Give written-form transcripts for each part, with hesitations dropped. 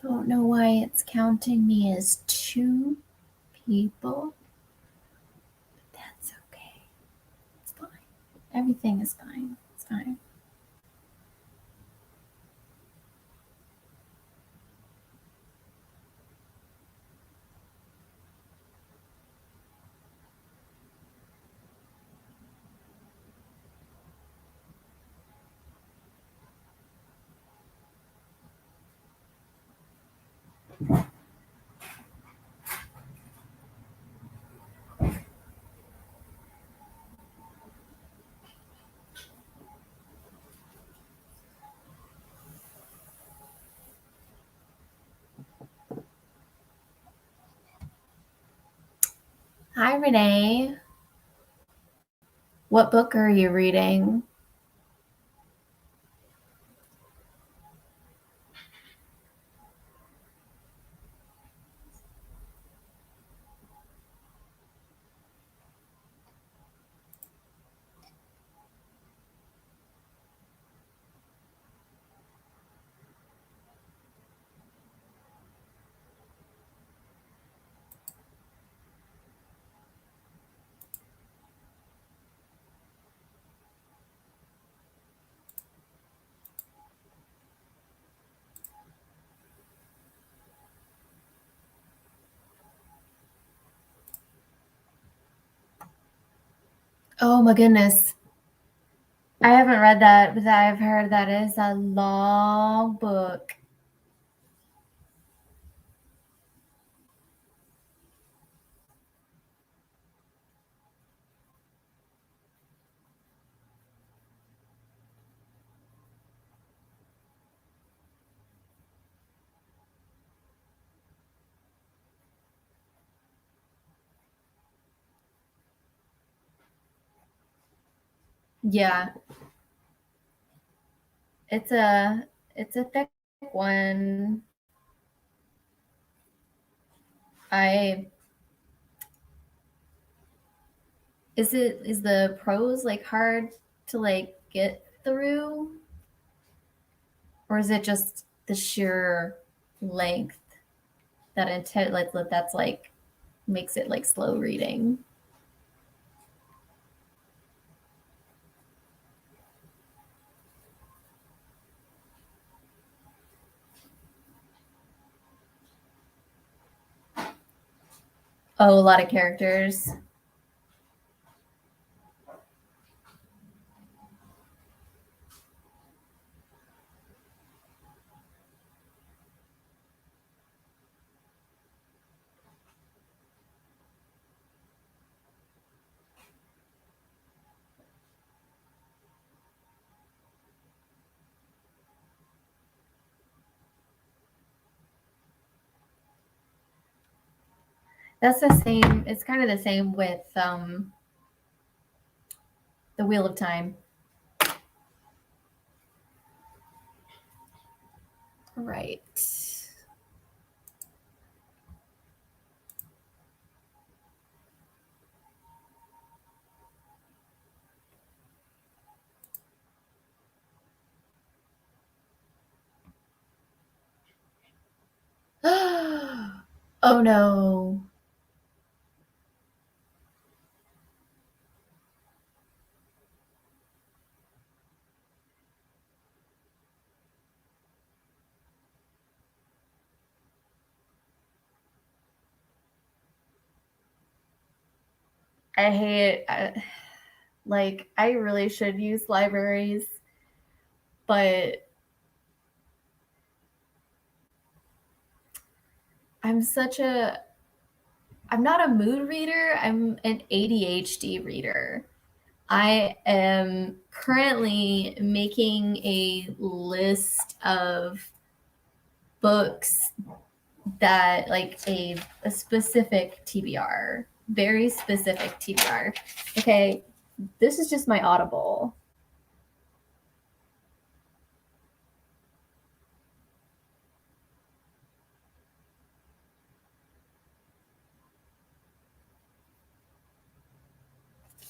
Don't know why it's counting me as 2 people. But that's okay. It's fine. Everything is fine. It's fine. Hi, Renee. What book are you reading? Oh my goodness. I haven't read that, but I've heard that is a long book. Yeah. It's a thick one. Is the prose like hard to like get through, or is it just the sheer length that's like makes it like slow reading? Oh, a lot of characters. That's the same. It's kind of the same with the Wheel of Time. Right. Oh no. I hate like I really should use libraries, but I'm such a I'm not a mood reader, I'm an ADHD reader. I am currently making a list of books that like a specific TBR, very specific TBR. Okay, this is just my Audible.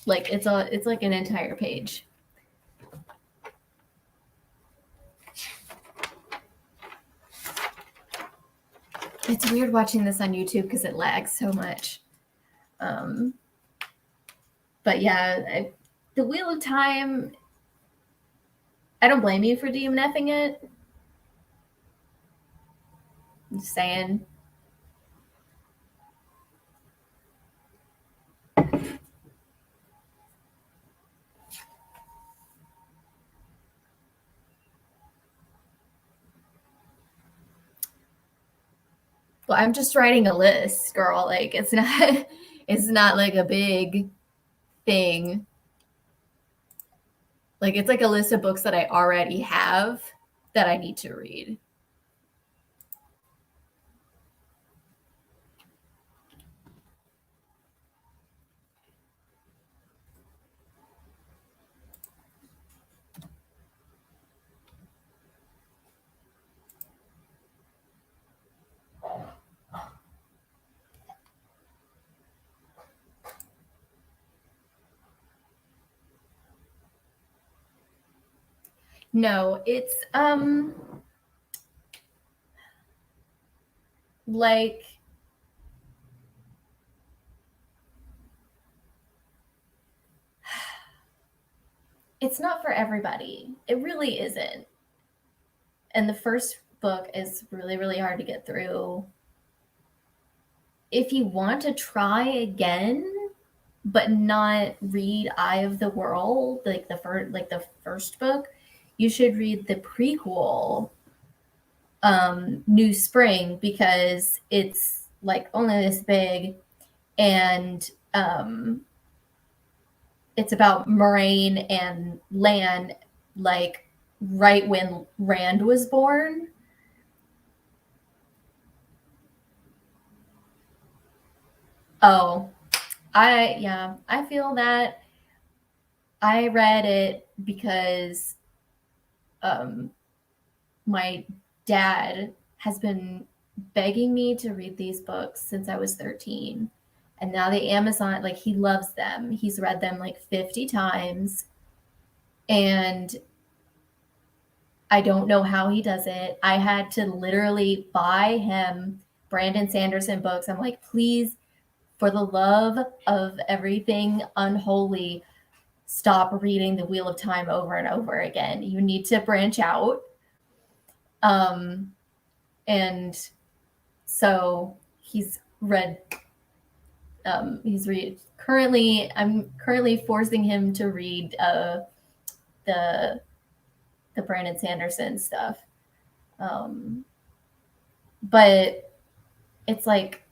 Like it's like an entire page. It's weird watching this on YouTube because it lags so much. But yeah, the Wheel of Time, I don't blame you for DMFing it. I'm just saying. Well, I'm just writing a list, girl. Like it's not like a big thing. Like it's like a list of books that I already have that I need to read. No, it's like it's not for everybody. It really isn't. And the first book is really, really hard to get through. If you want to try again, but not read Eye of the World, like the first book, you should read the prequel, New Spring, because it's like only this big, and it's about Moraine and Lan, like right when Rand was born. Oh, I feel that. I read it because my dad has been begging me to read these books since I was 13. And now the Amazon, like he loves them. He's read them like 50 times. And I don't know how he does it. I had to literally buy him Brandon Sanderson books. I'm like, please, for the love of everything unholy, stop reading The Wheel of Time over and over again. You need to branch out. And so he's read. I'm currently forcing him to read the Brandon Sanderson stuff. But it's like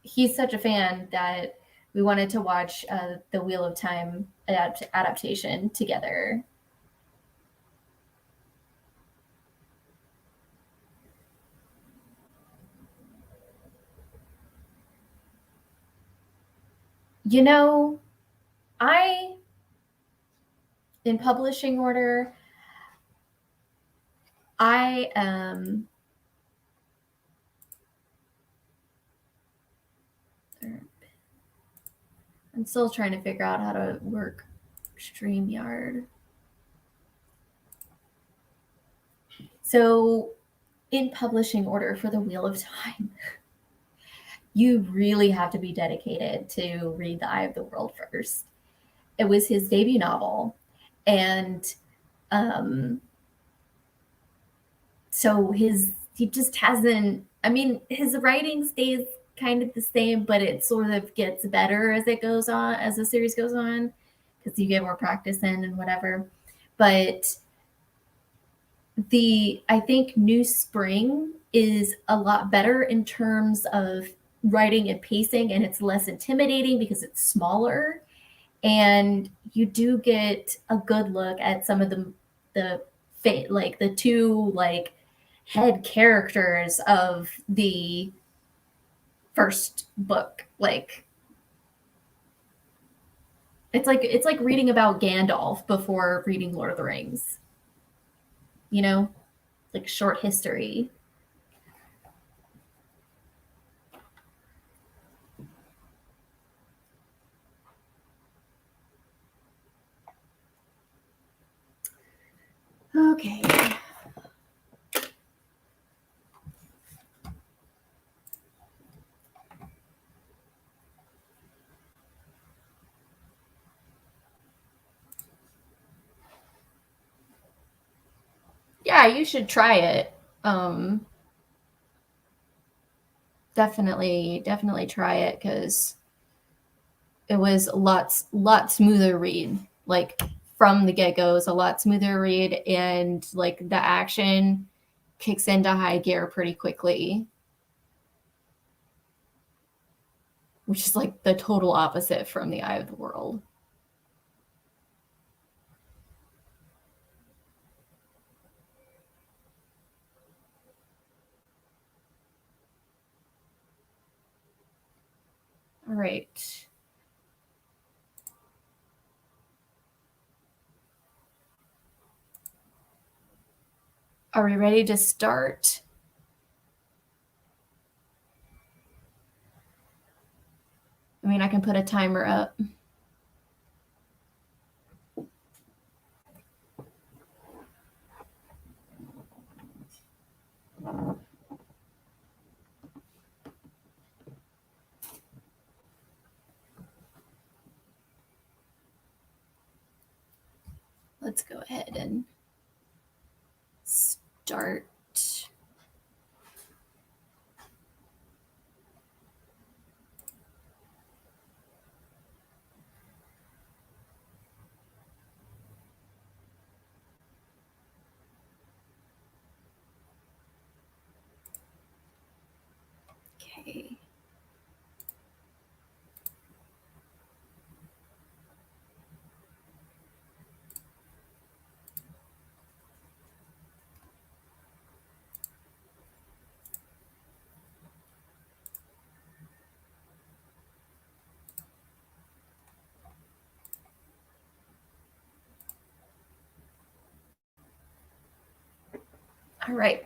he's such a fan that we wanted to watch the Wheel of Time adaptation together. You know, I, in publishing order, I am. I'm still trying to figure out how to work StreamYard. So, in publishing order for the Wheel of Time, you really have to be dedicated to read The Eye of the World first. It was his debut novel, and so he just hasn't. I mean, his writing stays kind of the same, but it sort of gets better as it goes on, as the series goes on, because you get more practice in and whatever. But I think New Spring is a lot better in terms of writing and pacing, and it's less intimidating because it's smaller, and you do get a good look at some of the like the two like head characters of the first book. Like it's like reading about Gandalf before reading Lord of the Rings. You know, like short history. Okay. Yeah, you should try it. Um, definitely try it because it was a lot smoother read. Like from the get go, it's a lot smoother read, and like the action kicks into high gear pretty quickly, which is like the total opposite from The Eye of the World. All right. Are we ready to start? I mean, I can put a timer up. Let's go ahead and start. Okay. All right.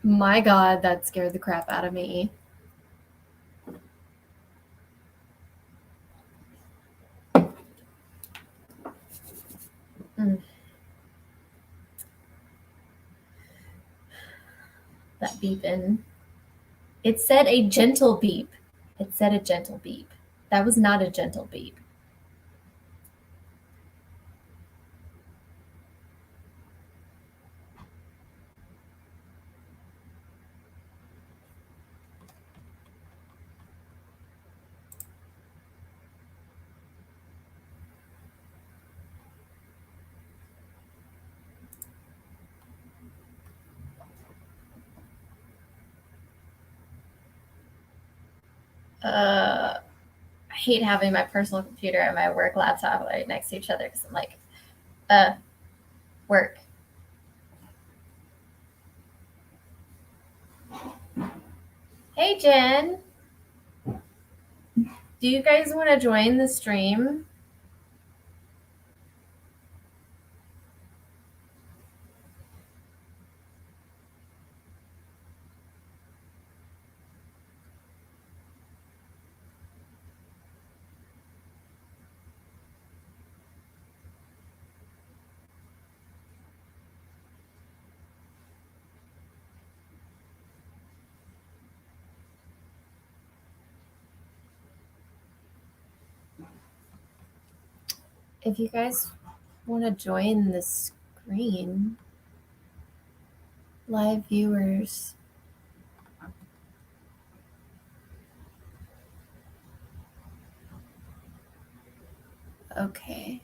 My God, that scared the crap out of me. Mm. That beeping. It said a gentle beep. It said a gentle beep. That was not a gentle beep. I hate having my personal computer and my work laptop right next to each other because I'm like, work. Hey, Jen. Do you guys want to join the stream? If you guys want to join the screen, live viewers. Okay.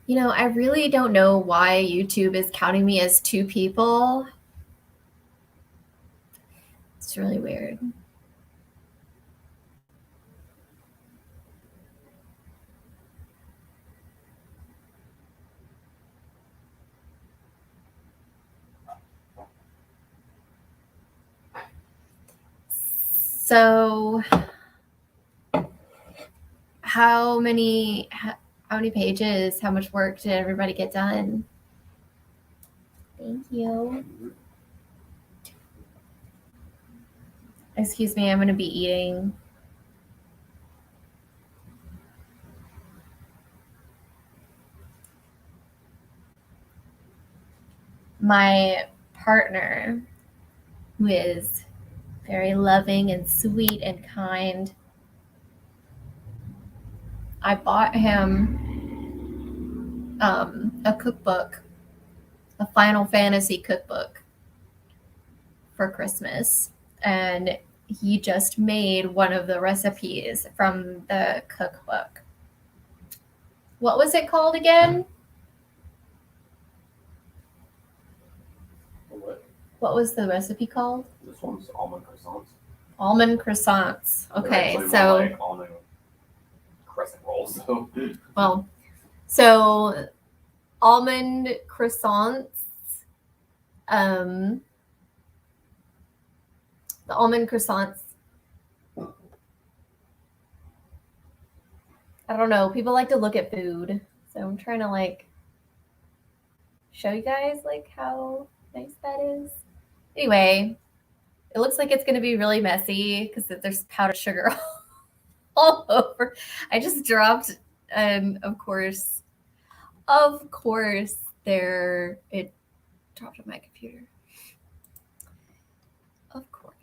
You know, I really don't know why YouTube is counting me as 2 people. It's really weird. So, how many pages, how much work did everybody get done? Thank you. Excuse me, I'm going to be eating. My partner, who is very loving and sweet and kind, I bought him a cookbook, a Final Fantasy cookbook for Christmas. And he just made one of the recipes from the cookbook. What was it called again? What was the recipe called? This one's almond croissants. Almond croissants. Okay, so like almond crescent rolls. So almond croissants. The almond croissants. I don't know. People like to look at food, so I'm trying to like show you guys like how nice that is. Anyway, it looks like it's going to be really messy because there's powdered sugar all over. I just dropped, and of course, there it dropped on my computer. Of course.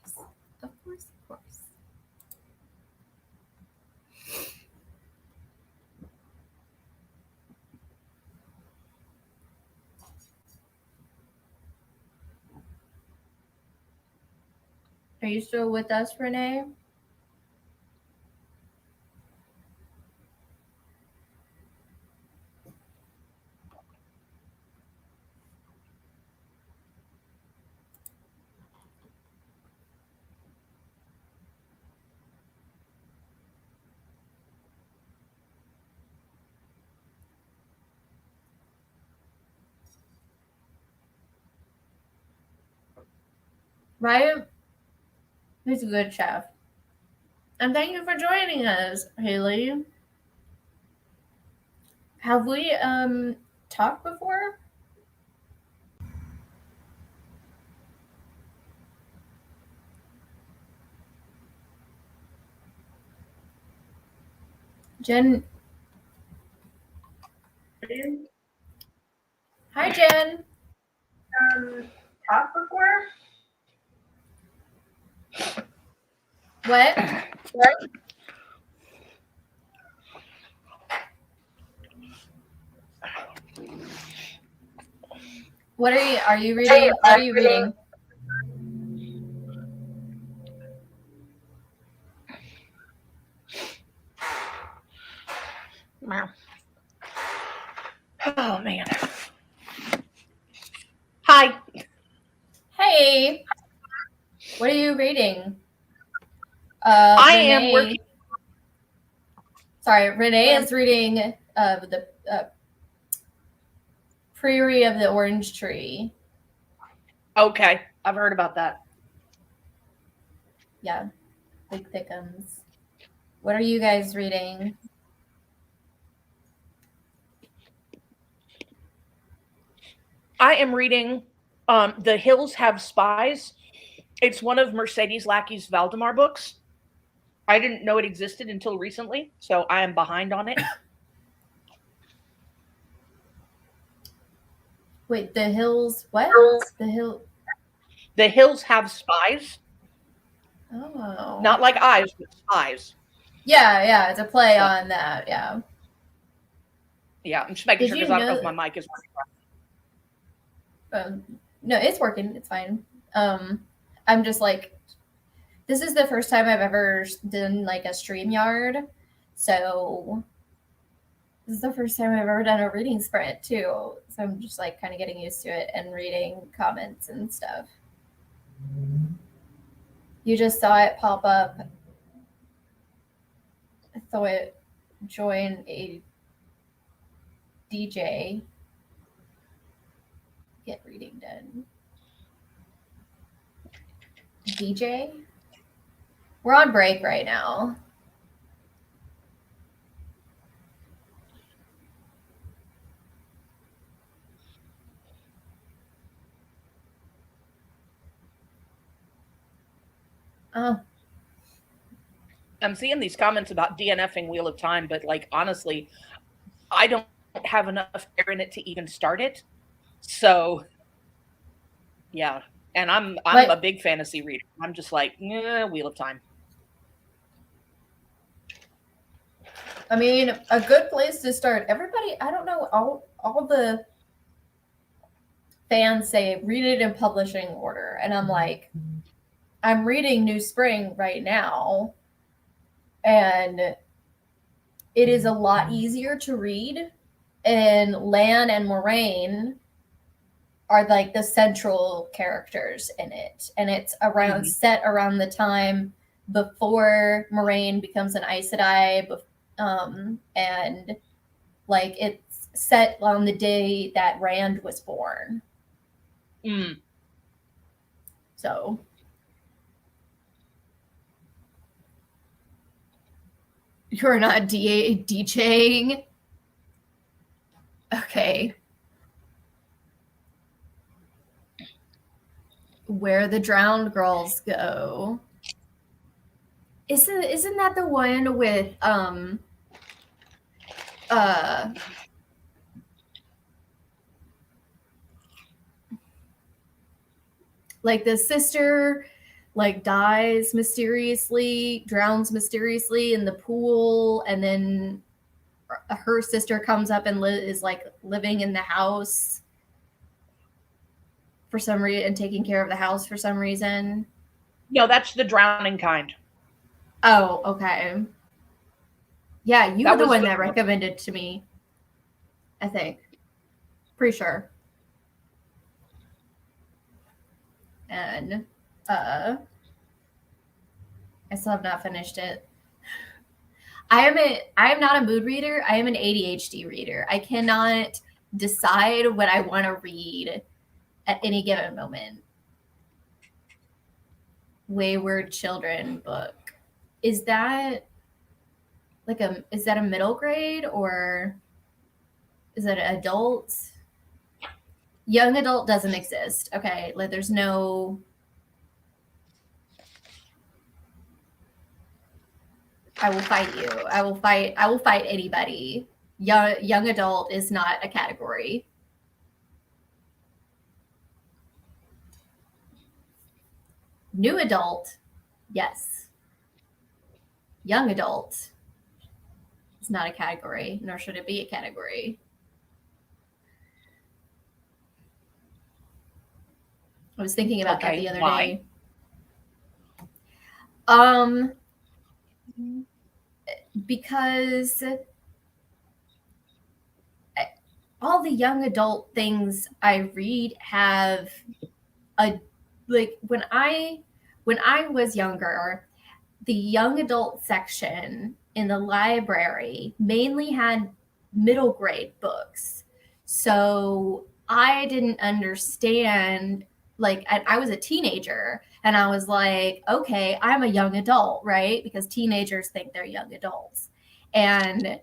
Are you still with us, Renee? Right? He's a good chef. And thank you for joining us, Haley. Have we talked before? Jen. Hi, Jen. Talked before? What? What are you? Are you reading? What are you reading? Oh man. Hi. Hey. What are you reading? I Renee, am working. Sorry, Renee is reading the Prairie of the Orange Tree. Okay, I've heard about that. Yeah, Big Thickums. What are you guys reading? I am reading The Hills Have Spies. It's one of Mercedes Lackey's Valdemar books. I didn't know it existed until recently, so I am behind on it. Wait, The Hills. What? The Hill. The Hills Have Spies. Oh. Not like eyes, but spies. Yeah, it's a play on that. Yeah. Yeah, I'm just making Did sure you because I don't know know? if my mic is working. No, it's working. It's fine. I'm just like, this is the first time I've ever done like a StreamYard, so this is the first time I've ever done a reading sprint too. So I'm just like kind of getting used to it and reading comments and stuff. You just saw it pop up. I thought it join a DJ. Get reading done. DJ? We're on break right now. Oh. I'm seeing these comments about DNFing Wheel of Time, but like honestly, I don't have enough air in it to even start it. So yeah. And I'm a big fantasy reader. I'm just like, Wheel of Time. I mean, a good place to start. Everybody, I don't know, all the fans say read it in publishing order, and I'm like, I'm reading New Spring right now, and it is a lot easier to read. And Lan and Moraine are like the central characters in it, and it's around set around the time before Moraine becomes an Aes Sedai, and like it's set on the day that Rand was born. So you're not DJing? Okay. Where the Drowned Girls Go. Isn't that the one with like the sister like dies mysteriously, drowns mysteriously in the pool, and then her sister comes up and is like living in the house for some reason and taking care of the house for some reason. No, that's The Drowning Kind. Oh, okay. Yeah, you were the one that recommended to me, I think. Pretty sure. And I still have not finished it. I am not a mood reader. I am an ADHD reader. I cannot decide what I want to read at any given moment. Wayward Children book. Is that is that a middle grade or is it an adult? Young adult doesn't exist. Okay, like there's no. I will fight you. I will fight anybody. Young adult is not a category. New adult, yes. Young adult is not a category, nor should it be a category. I was thinking about that the other day. Because all the young adult things I read have a like when I was younger, the young adult section in the library mainly had middle grade books. So I didn't understand, like, I was a teenager and I was like, okay, I'm a young adult, right? Because teenagers think they're young adults. And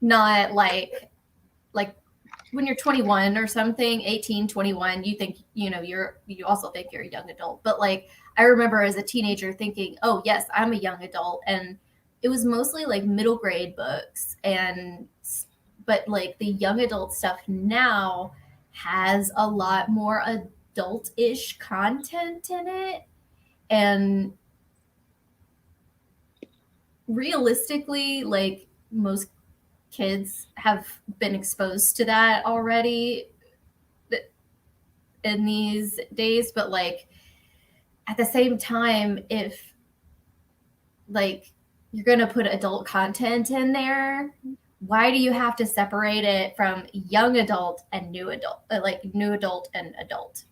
not like when you're 21 or something, 18, 21, you think, you also think you're a young adult. But like, I remember as a teenager thinking, oh, yes, I'm a young adult. And it was mostly like middle grade books. But like the young adult stuff now has a lot more adult ish content in it. And realistically, like most kids have been exposed to that already in these days, but like at the same time, if like you're going to put adult content in there, why do you have to separate it from young adult and new adult, like new adult and adult?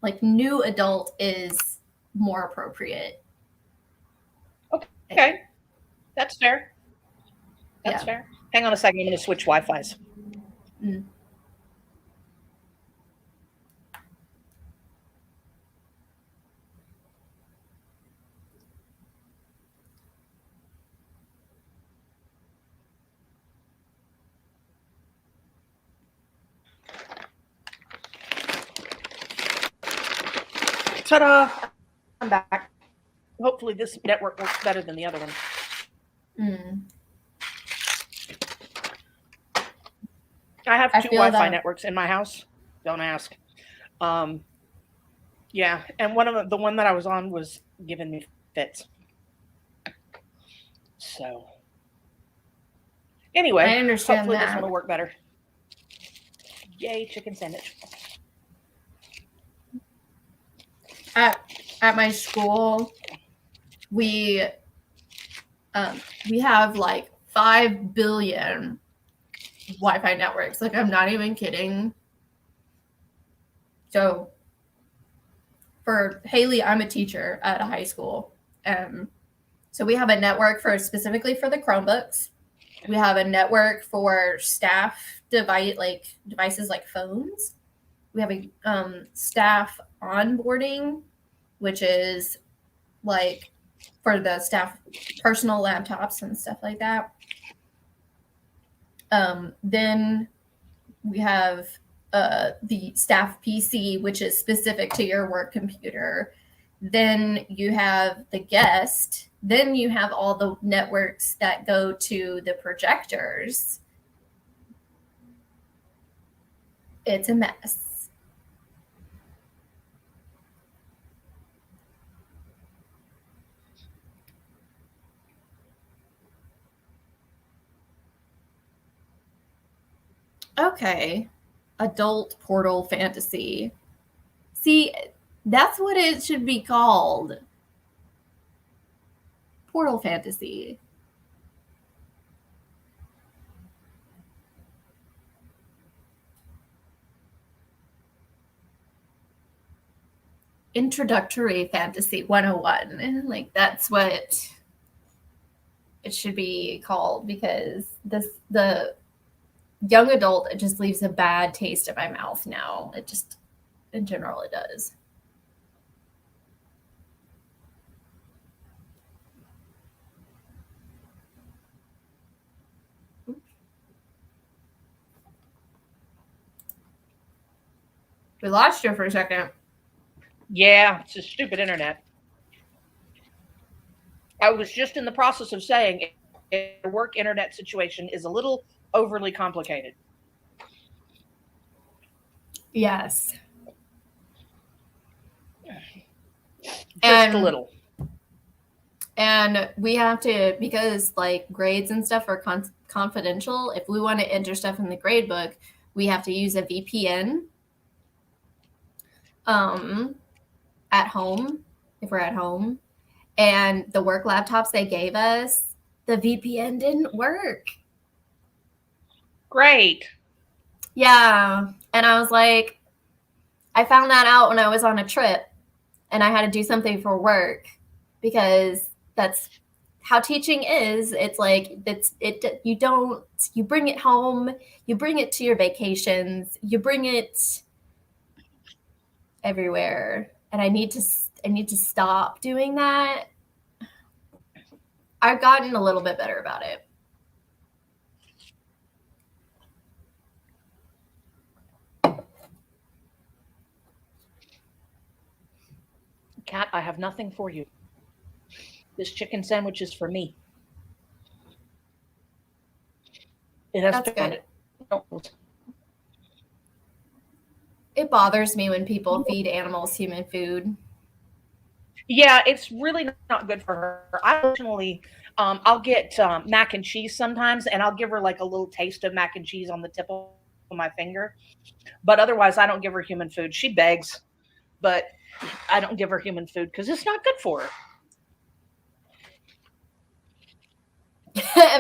Like new adult is more appropriate. Okay, that's fair. That's fair. Hang on a second. I'm going to switch Wi-Fi's. Mm. Ta-da! I'm back. Hopefully this network works better than the other one. Mm. I have two Wi-Fi networks in my house. Don't ask. Yeah, and the one that I was on was giving me fits. So anyway, I understand hopefully that. This one will work better. Yay, chicken sandwich. At my school, we have like 5 billion Wi-Fi networks. Like, I'm not even kidding. So for Haley, I'm a teacher at a high school. So we have a network specifically for the Chromebooks. We have a network for staff devices like phones. We have a staff onboarding, which is like for the staff personal laptops and stuff like that. Then we have the staff PC, which is specific to your work computer. Then you have the guest. Then you have all the networks that go to the projectors. It's a mess. Okay. Adult portal fantasy. See, that's what it should be called. Portal fantasy. Introductory fantasy 101. Like, that's what it should be called, because the young adult, it just leaves a bad taste in my mouth now. In general, it does. We lost you for a second. Yeah, it's a stupid internet. I was just in the process of saying your work internet situation is a little overly complicated. Yes. Just a little. And we have to, because like grades and stuff are confidential, if we want to enter stuff in the grade book, we have to use a VPN at home, if we're at home. And the work laptops they gave us, the VPN didn't work. Great. Yeah. And I was like, I found that out when I was on a trip and I had to do something for work because that's how teaching is. It's like you bring it home, you bring it to your vacations, you bring it everywhere. And I need to stop doing that. I've gotten a little bit better about it. Kat, I have nothing for you. This chicken sandwich is for me. It has That's good. It bothers me when people feed animals human food. Yeah, it's really not good for her. I originally, I'll get mac and cheese sometimes, and I'll give her like a little taste of mac and cheese on the tip of my finger. But otherwise, I don't give her human food. She begs, but I don't give her human food because it's not good for her.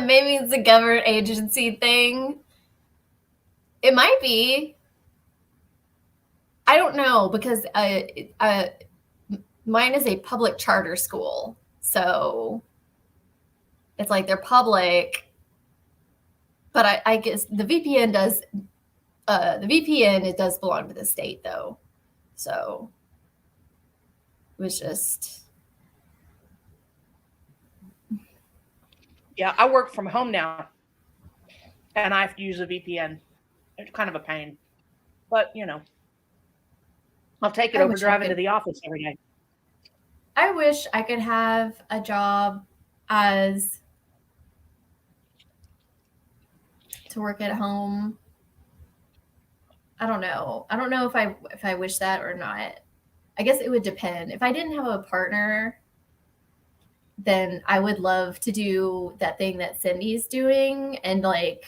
Maybe it's a government agency thing. It might be. I don't know because mine is a public charter school, so it's like they're public. But I guess the VPN does. The VPN it does belong to the state though, so it was just. Yeah, I work from home now, and I have to use a VPN. It's kind of a pain, but I'll take it over driving to the office every day. I wish I could have a job as to work at home. I don't know. I don't know if I wish that or not. I guess it would depend. If I didn't have a partner, then I would love to do that thing that Cindy's doing and like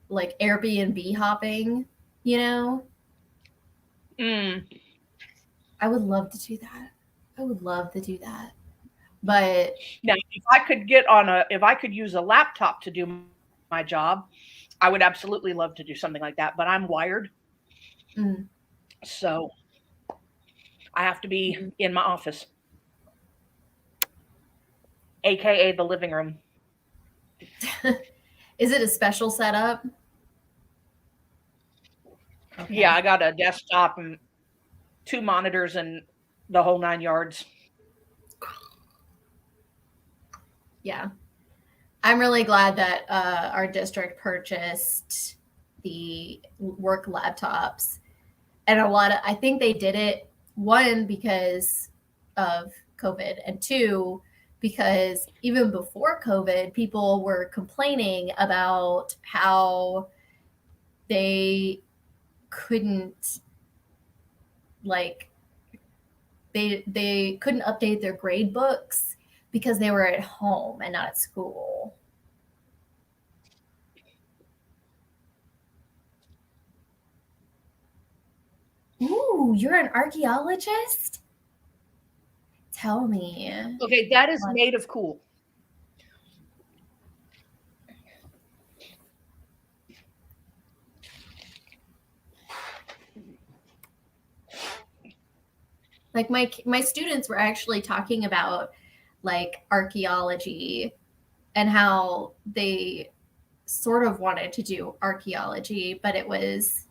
Airbnb hopping, you know? I would love to do that. I would love to do that. But now, if I could use a laptop to do my job, I would absolutely love to do something like that. But I'm wired, so I have to be in my office, aka the living room. Is it a special setup? Okay. Yeah, I got a desktop and 2 monitors and the whole 9 yards. Yeah. I'm really glad that our district purchased the work laptops. And I think they did it, one, because of COVID, and two, because even before COVID, people were complaining about how they couldn't they couldn't update their grade books because they were at home and not at school. Ooh, you're an archaeologist? Tell me. Okay, that is made of cool. Like my students were actually talking about like archaeology and how they sort of wanted to do archaeology, but it was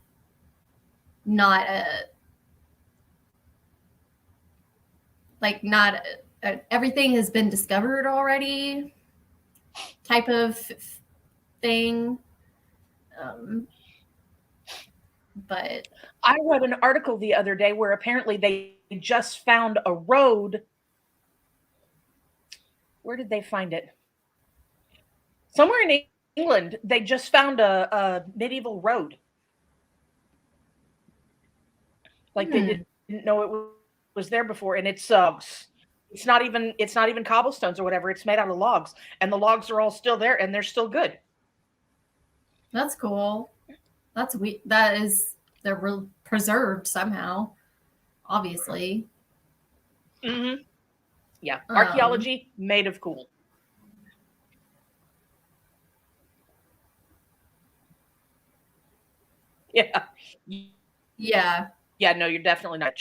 not everything has been discovered already type of thing. but I read an article the other day where apparently they just found a road. Where did they find it? Somewhere in England. They just found a medieval road. Like they hmm, didn't know it was there before, and it's not even cobblestones or whatever. It's made out of logs, and the logs are all still there, and they're still good. that's cool. That's that is they're preserved somehow, obviously. Hmm. Yeah, Um, archaeology made of cool. Yeah, yeah, yeah. No, you're definitely not.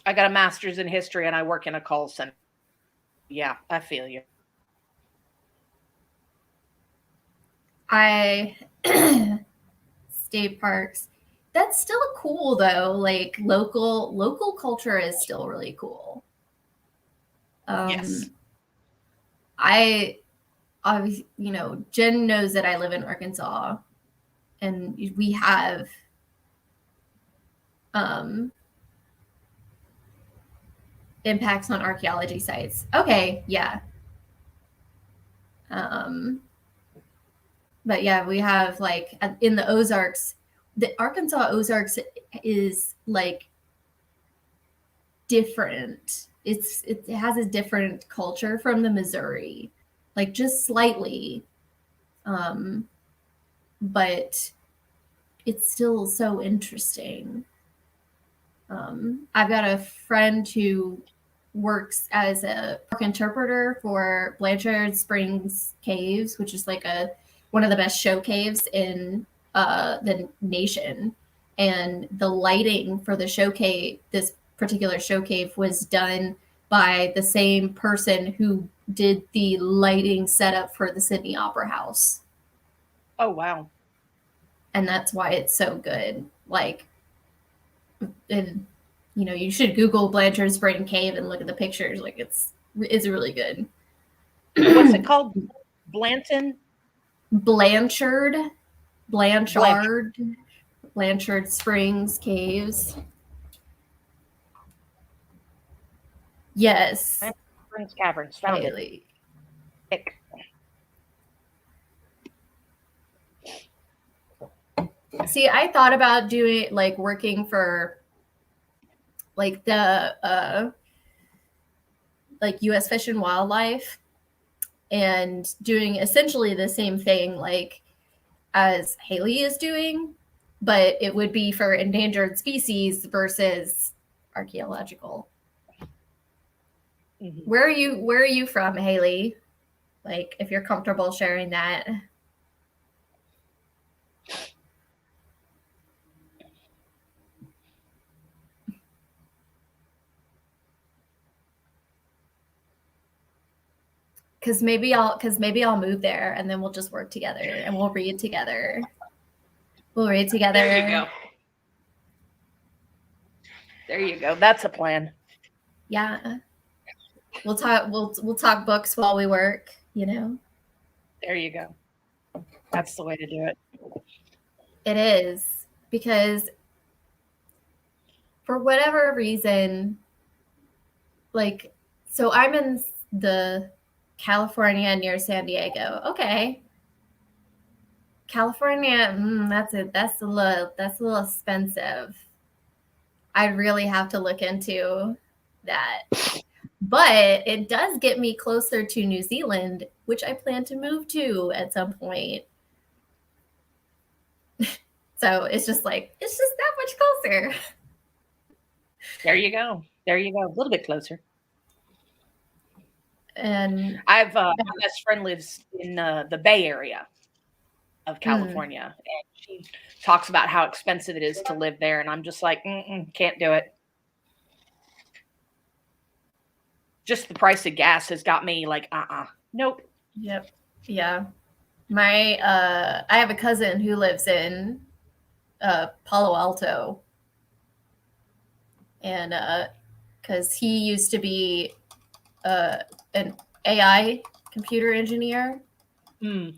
I got a master's in history, and I work in a call center. Yeah, I feel you. I state parks. That's still cool though. Like local culture is still really cool. Yes. Um, I obviously, Jen knows that I live in Arkansas, and we have um, impacts on archaeology sites. Okay, yeah. Um, but yeah, we have like in the Ozarks, the Arkansas Ozarks is like different. It has a different culture from the Missouri, like just slightly, um, but it's still so interesting. I've got a friend who works as a park interpreter for Blanchard Springs Caves, which is like a one of the best show caves in the nation. And the lighting for the show cave, this particular show cave, was done by the same person who did the lighting setup for the Sydney Opera House, Oh wow. and that's why it's so good. Like, and you should Google Blanchard Spring Cave and look at the pictures. Like it's really good. What's it called? Blanton? Blanchard, Blanchard. Blanchard, Blanchard Springs Caves. Yes, Blanchard Springs Caverns. Found it. Haley. Ick. See, I thought about doing like working for like the like U.S. Fish and Wildlife and doing essentially the same thing like as Haley is doing, but it would be for endangered species versus archaeological. Mhm. Where are you from, Haley? Like if you're comfortable sharing that. Cause maybe I'll move there and then we'll just work together and we'll read together. We'll read There you together. go. There you go. That's a plan. Yeah. We'll talk books while we work. There you go. That's the way to do it. It is because for whatever reason, like so I'm in the California near San Diego. Okay. California, that's a little expensive. I'd really have to look into that. But it does get me closer to New Zealand, which I plan to move to at some point. So it's just that much closer. There you go. There you go. A little bit closer. And I've my best friend lives in the Bay Area of mm, California, and she talks about how expensive it is to live there, and I'm just like, can't do it. Just the price of gas has got me like, nope. yep. Yeah. I have a cousin who lives in Palo Alto, and because he used to be an AI computer engineer, Mm.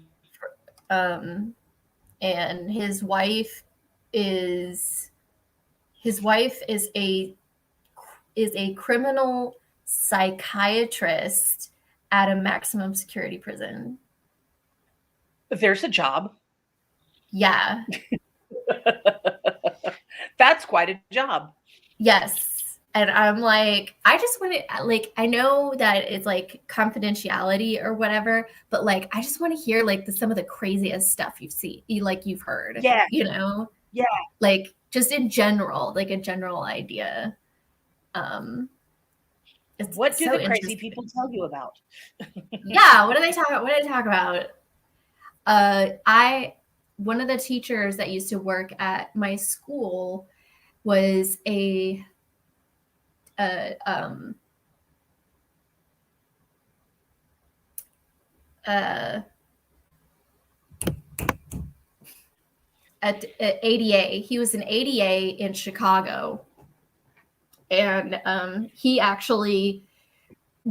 um, and is his wife is a criminal psychiatrist at a maximum security prison. There's a job. Yeah. That's quite a job. Yes. And I'm like, I just want to, like, I know that it's like confidentiality or whatever, but like, I just want to hear like some of the craziest stuff you've heard, Yeah. Yeah. like just in general, like a general idea. What do so the crazy people tell you about? Yeah. What do they talk about? What do they talk about? One of the teachers that used to work at my school was a at ADA. He was an ADA in Chicago, and he actually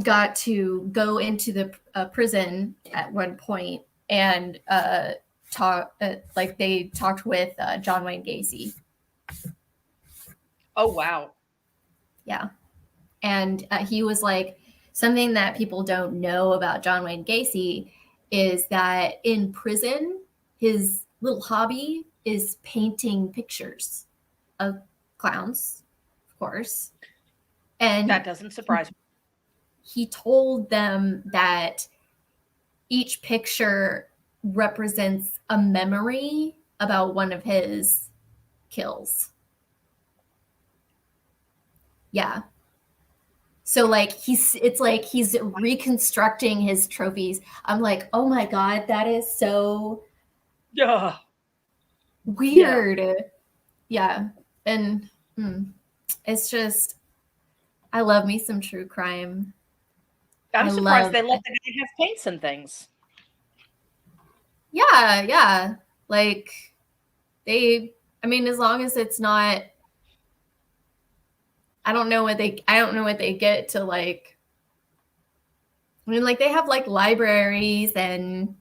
got to go into the prison at one point and they talked with John Wayne Gacy. Oh wow. Yeah. And he was like, something that people don't know about John Wayne Gacy is that in prison, his little hobby is painting pictures of clowns, of course. And that doesn't surprise me. He told them that each picture represents a memory about one of his kills. Yeah. So like it's like he's reconstructing his trophies. I'm like, oh my God, that is so weird. Yeah. And it's just, I love me some true crime. I'm surprised they let the guy have paints and things. Yeah. Like as long as it's not, I don't know what they get to like. Like they have like libraries and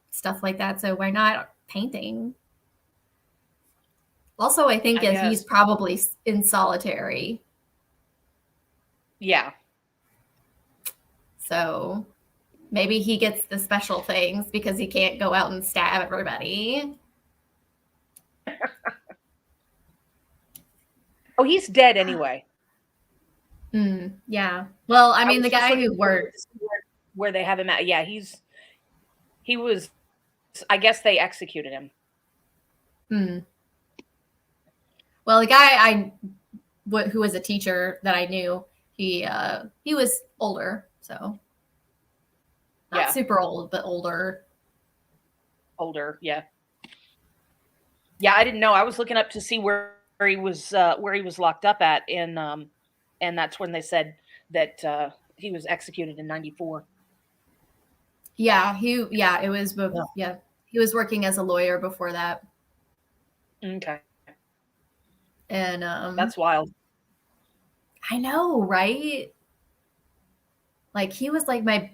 stuff like that. So why not painting? Also, I think he's probably in solitary. Yeah. So maybe he gets the special things because he can't go out and stab everybody. Oh, he's dead anyway. Yeah. Well, the guy who worked where they have him at. Yeah, he was. I guess they executed him. Well, the guy who was a teacher that I knew, he was older, so not super old, but older. Older, yeah. Yeah, I didn't know. I was looking up to see where he was locked up at, and that's when they said that he was executed in '94. Yeah, it was. Yeah, he was working as a lawyer before that. Okay. And that's wild. I know, right? Like he was like my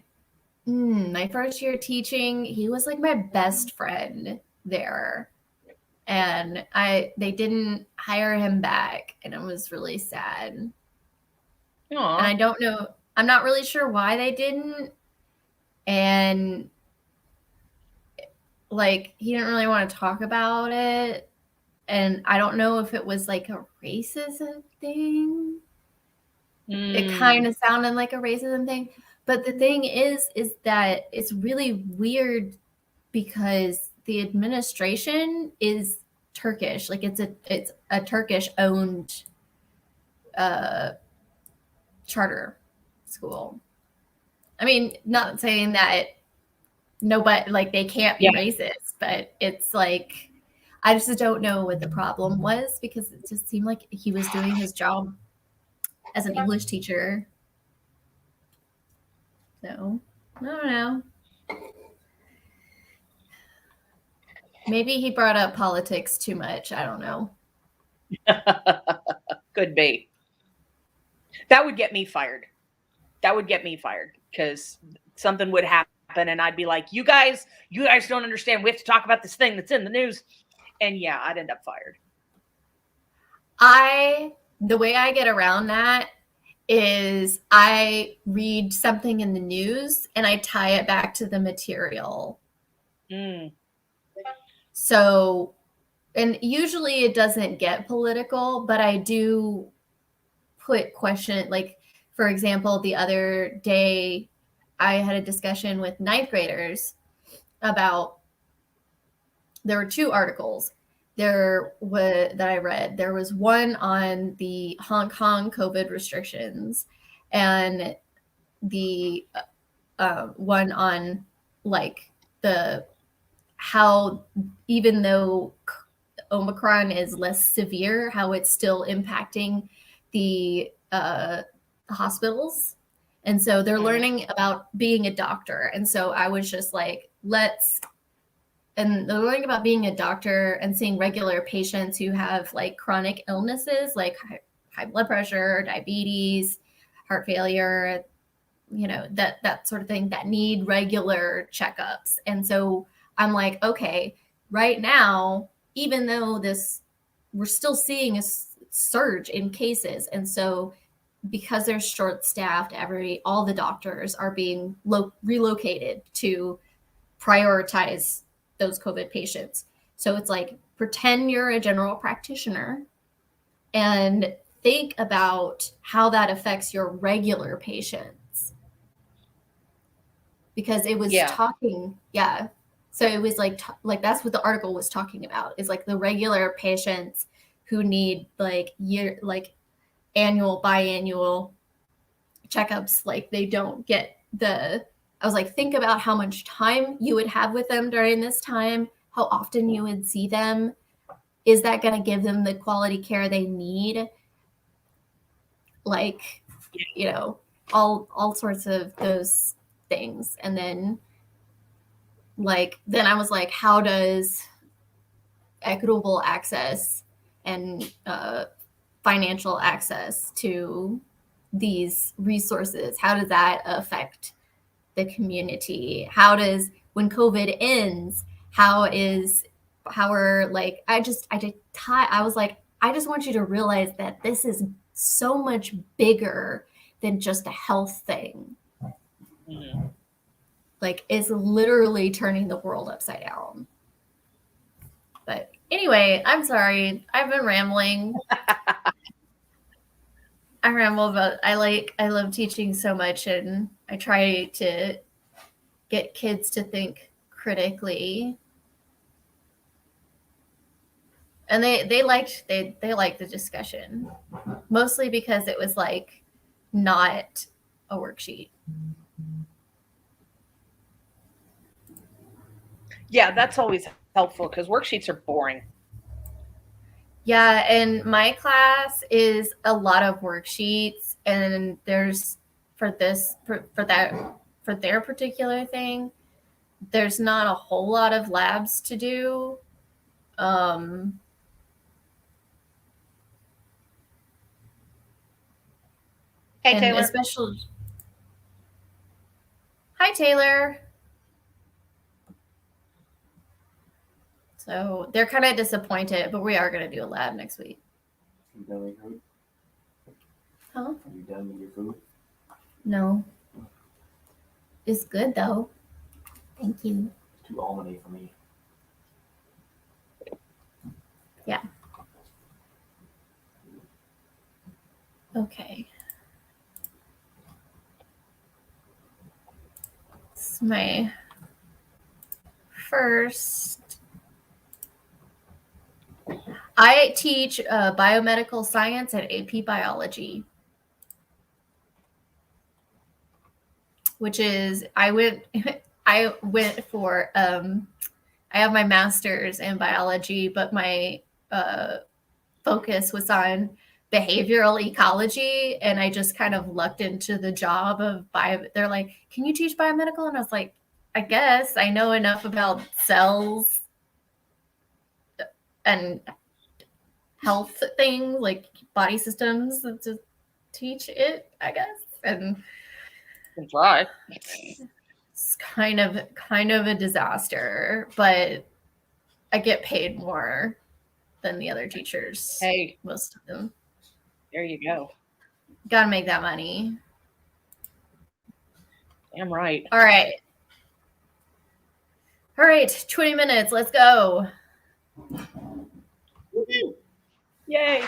first year teaching. He was like my best friend there, and they didn't hire him back, and it was really sad. Aww. And I don't know. I'm not really sure why they didn't. And like he didn't really want to talk about it. And I don't know if it was like a racism thing. It kind of sounded like a racism thing. But the thing is that it's really weird because the administration is Turkish. Like it's a Turkish owned charter school. Not saying that nobody, like they can't be racist, but it's like, I just don't know what the problem was because it just seemed like he was doing his job as an English teacher. So, I don't know. Maybe he brought up politics too much. I don't know. Could be. That would get me fired. That would get me fired because something would happen and I'd be like, you guys don't understand. We have to talk about this thing that's in the news. And yeah, I'd end up fired. The way I get around that is I read something in the news and I tie it back to the material. So, and usually it doesn't get political, but I do put question, like, for example, the other day I had a discussion with ninth graders about, there were two articles that I read. There was one on the Hong Kong COVID restrictions, and the one on like how even though Omicron is less severe, how it's still impacting the hospitals. And so they're learning about being a doctor. And so I was just like, and they're learning about being a doctor and seeing regular patients who have like chronic illnesses, like high blood pressure, diabetes, heart failure, that sort of thing, that need regular checkups. And so I'm like, okay, right now, even though we're still seeing a surge in cases. And so because they're short staffed, all the doctors are being relocated to prioritize those COVID patients. So it's like, pretend you're a general practitioner and think about how that affects your regular patients. Because it was talking, so it was like that's what the article was talking about, is like the regular patients who need like annual, biannual checkups. Like they don't get I was like, think about how much time you would have with them during this time, how often you would see them. Is that going to give them the quality care they need? Like, all sorts of those things. And then I was like, how does equitable access and financial access to these resources, how does that affect the community? When COVID ends, I was like, I just want you to realize that this is so much bigger than just a health thing. Mm-hmm. Like, it's literally turning the world upside down. But anyway, I'm sorry. I've been rambling. I ramble about, I love teaching so much, and I try to get kids to think critically. And they liked the discussion, mostly because it was like not a worksheet. Yeah, that's always helpful because worksheets are boring. Yeah, and my class is a lot of worksheets, and there's for their particular thing, there's not a whole lot of labs to do. Hey, Taylor. Especially, hi, Taylor. So they're kind of disappointed, but we are going to do a lab next week. You done with your food? Huh? Are you done with your food? No. It's good, though. Thank you. It's too almondy for me. Yeah. Okay. It's my first. I teach biomedical science at AP Biology, which is I went for I have my master's in biology, but my focus was on behavioral ecology, and I just kind of lucked into the job of they're like, can you teach biomedical? And I was like, I guess I know enough about cells and health things, like body systems, to teach it, I guess. And can try. It's kind of a disaster, but I get paid more than the other teachers, Hey, most of them. there you go. Got to make that money. Damn right. All right. All right, 20 minutes. Let's go. Yay.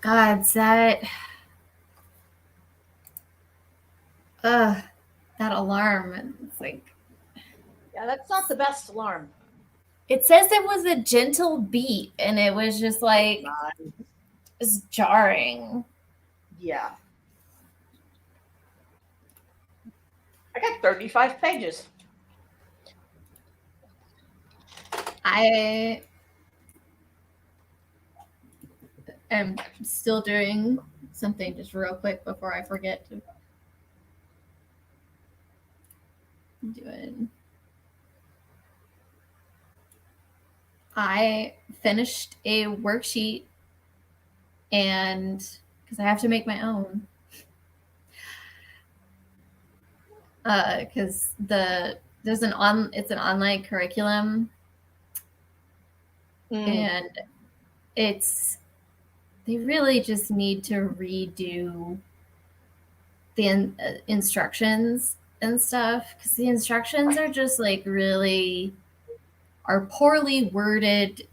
God, uh, that alarm. It's like, Yeah, that's not the best alarm. it says it was a gentle beep, and it was just like, it's jarring. Yeah. I got 35 pages. I am still doing something just real quick before I forget to do it. I finished a worksheet, and because I have to make my own, because it's an online curriculum, and they really just need to redo the instructions and stuff, because the instructions are just like really are poorly worded,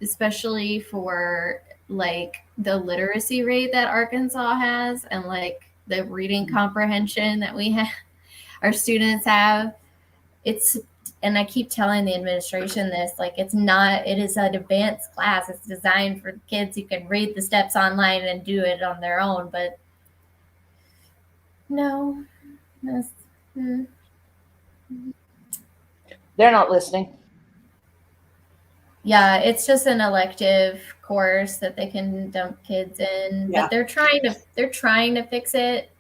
especially for like the literacy rate that Arkansas has, and like the reading comprehension that we have, our students have. And I keep telling the administration this, like, it is an advanced class. It's designed for kids who can read the steps online and do it on their own. But no, They're not listening. yeah, it's just an elective course that they can dump kids in, Yeah. but they're trying to fix it.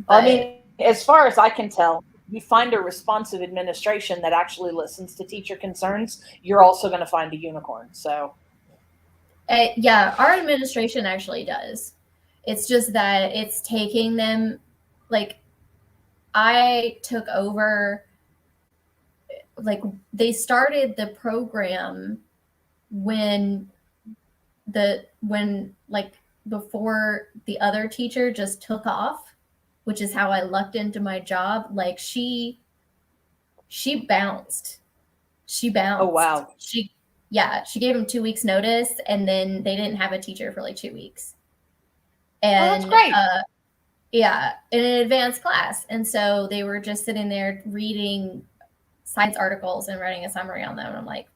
I mean, as far as I can tell, you find a responsive administration that actually listens to teacher concerns, you're also going to find a unicorn. So, yeah, our administration actually does. It's just that it's taking them, like, I took over, like, they started the program when like before the other teacher just took off, which is how I lucked into my job. Like, she bounced. She bounced. oh wow. She gave him 2 weeks notice, and then they didn't have a teacher for like 2 weeks. And that's great. yeah, in an advanced class. And so they were just sitting there reading science articles and writing a summary on them. And I'm like,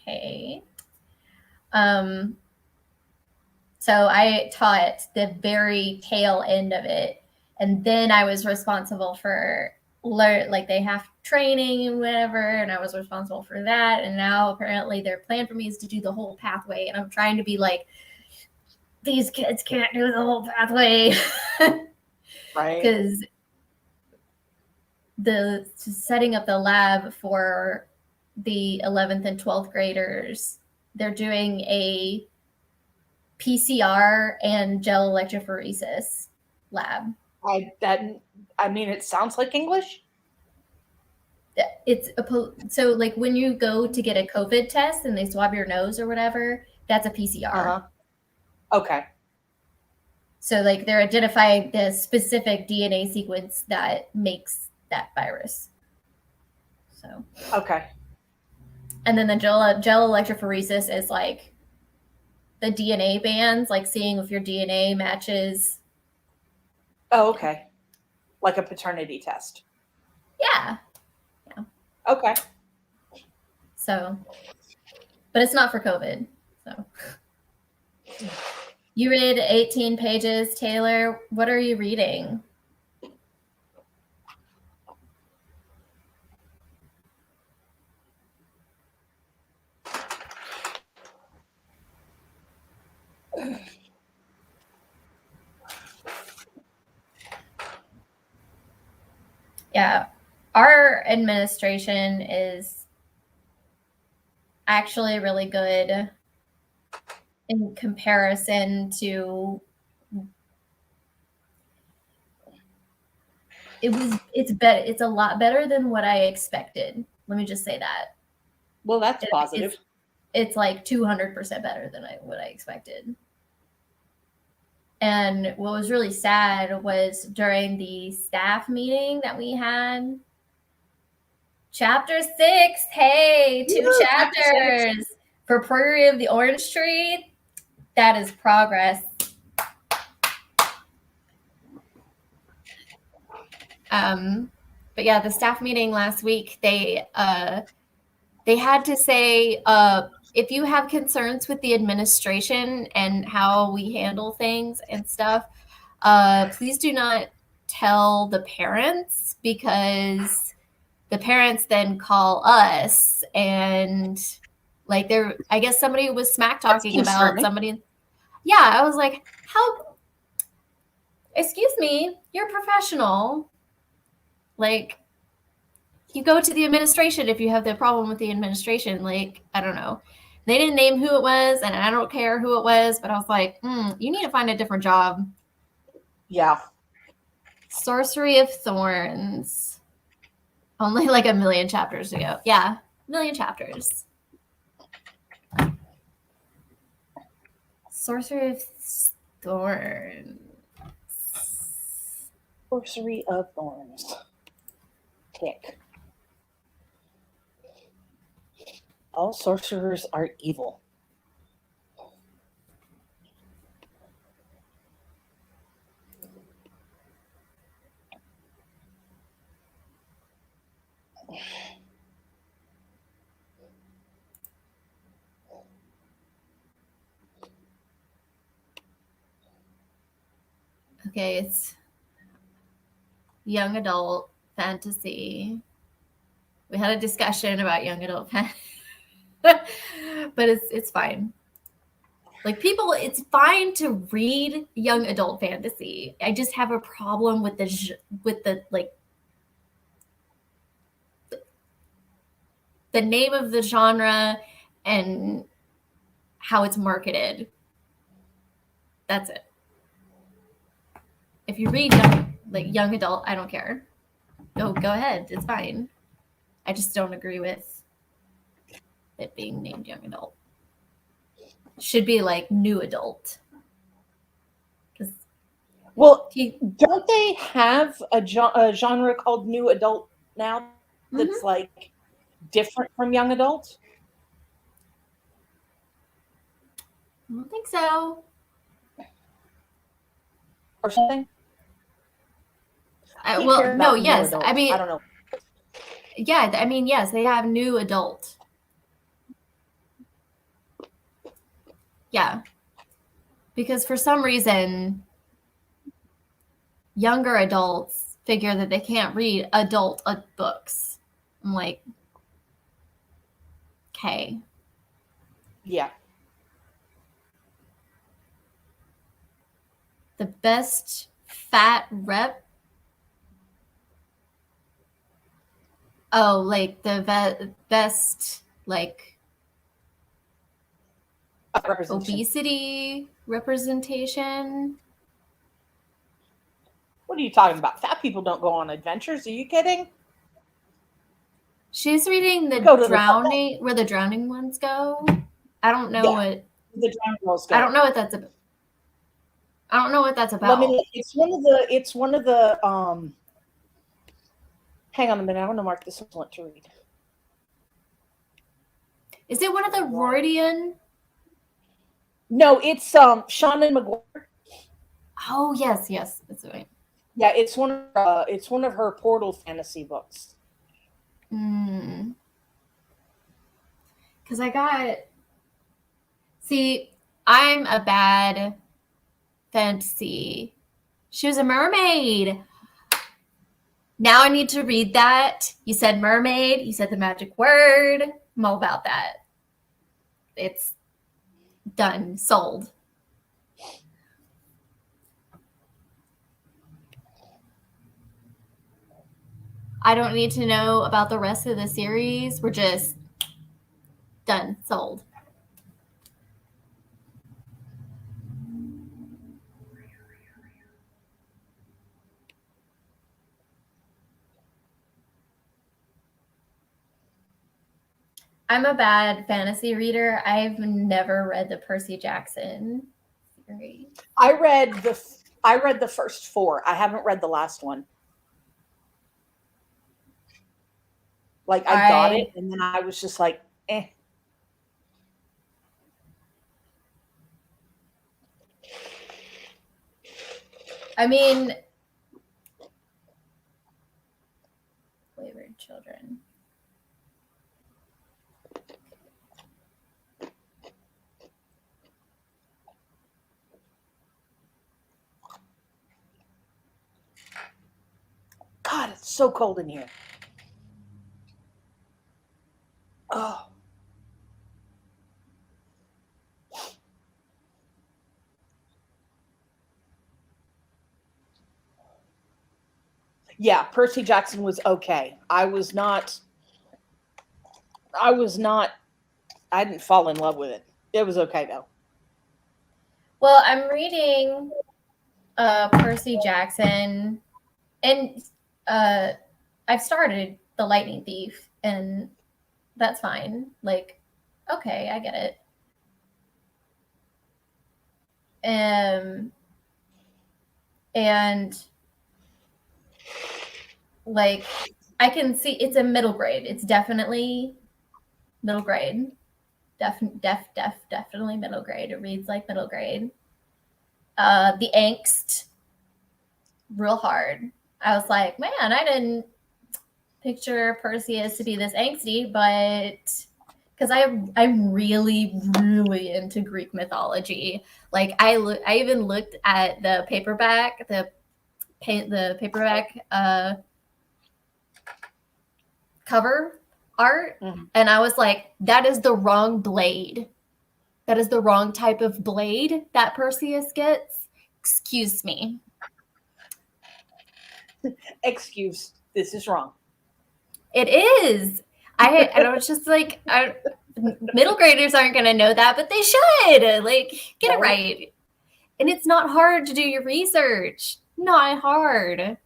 okay. So I taught the very tail end of it. And then I was responsible for like they have training and whatever, and I was responsible for that. And now apparently their plan for me is to do the whole pathway. And I'm trying to be like, these kids can't do the whole pathway. Right. Because setting up the lab for the 11th and 12th graders, they're doing a PCR and gel electrophoresis lab. I mean, it sounds like English. So like when you go to get a COVID test and they swab your nose or whatever, that's a PCR. Uh-huh. Okay. So like they're identifying the specific DNA sequence that makes that virus. So okay. And then the gel electrophoresis is like the DNA bands, like seeing if your DNA matches. Oh, okay. Like a paternity test. Yeah. Okay. So, but it's not for COVID. So, you read 18 pages, Taylor. What are you reading? Yeah, our administration is actually really good in comparison to it's a lot better than what I expected. Let me just say that. Well, that's positive. It's like 200% better than what I expected. And what was really sad was during the staff meeting that we had, chapter 6, hey, 2 chapters. For Prairie of the Orange Tree, that is progress. But yeah, the staff meeting last week, they had to say, if you have concerns with the administration and how we handle things and stuff, please do not tell the parents, because the parents then call us, and like I guess somebody was smack talking about somebody. Yeah, I was like, how? Excuse me, you're a professional. Like, you go to the administration if you have the problem with the administration. Like, I don't know. They didn't name who it was, and I don't care who it was, but I was like, you need to find a different job. Yeah. Sorcery of Thorns. Only like 1,000,000 chapters ago. Yeah, 1,000,000 chapters. Sorcery of Thorns. Sorcery of Thorns. Tick. All sorcerers are evil. Okay, it's young adult fantasy. We had a discussion about young adult fantasy, but it's fine. Like, people, it's fine to read young adult fantasy. I just have a problem with the like the name of the genre and how it's marketed. That's it. If you read young adult, I don't care. Go ahead. It's fine. I just don't agree with it being named young adult. Should be like new adult. Well, don't they have a genre called new adult now that's like different from young adult? I don't think so. Or something? Well, no, yes. I mean, I don't know. Yeah, I mean, yes, they have new adult. Yeah. Because for some reason, younger adults figure that they can't read adult books. I'm like, okay. Yeah. The best fat rep. Oh, like the best, like, obesity representation. What are you talking about? Fat people don't go on adventures. Are you kidding? She's reading where the drowning ones go. I don't know what the drowning girls go. I don't know what that's about. I don't know what that's about. It's one of the hang on a minute, I want to mark this one to read. Is it one of the Rordian? No, it's Shannon McGuire. Oh, yes, that's right. Yeah, it's one of her Portal fantasy books. Because I'm a bad fantasy. She was a mermaid. Now I need to read that. You said mermaid. You said the magic word. I'm all about that. It's done. Sold. I don't need to know about the rest of the series. We're just done. Sold. I'm a bad fantasy reader. I've never read the Percy Jackson series. I read the first 4. I haven't read the last one. Like, I got it, and then I was just like, eh. I mean, wayward children. God, it's so cold in here. Oh. Yeah, Percy Jackson was okay. I didn't fall in love with it. It was okay though. Well, I'm reading Percy Jackson, and I've started The Lightning Thief, and that's fine. Like, okay, I get it. And like, I can see it's a middle grade. It's definitely middle grade. Definitely middle grade. It reads like middle grade. The angst, real hard. I was like, man, I didn't picture Perseus to be this angsty, but because I'm really into Greek mythology. Like I even looked at the paperback, the paperback cover art, and I was like, that is the wrong blade. That is the wrong type of blade that Perseus gets. Excuse me. Excuse, this is wrong. It is. I was just like, middle graders aren't going to know that, but they should. Like, get it right. And it's not hard to do your research. Not hard.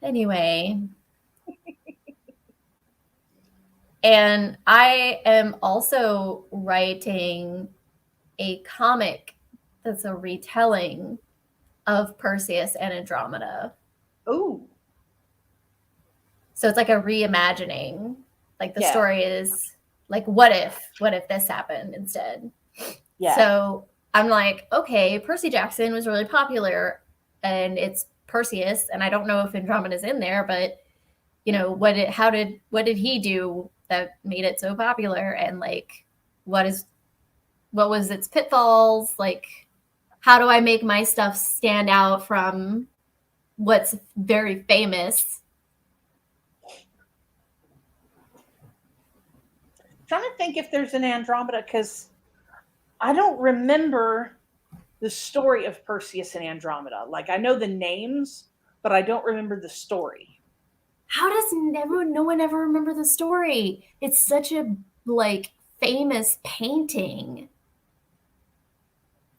Anyway. And I am also writing a comic that's a retelling of Perseus and Andromeda. Ooh. So it's like a reimagining. Like the story is like, what if this happened instead? Yeah. So I'm like, okay, Percy Jackson was really popular and it's Perseus, and I don't know if Andromeda's in there, but you know, what did he do that made it so popular? And like, what was its pitfalls? Like, how do I make my stuff stand out from what's very famous? Trying to think if there's an Andromeda, because I don't remember the story of Perseus and Andromeda. Like, I know the names, but I don't remember the story. How does no one ever remember the story? It's such a like famous painting.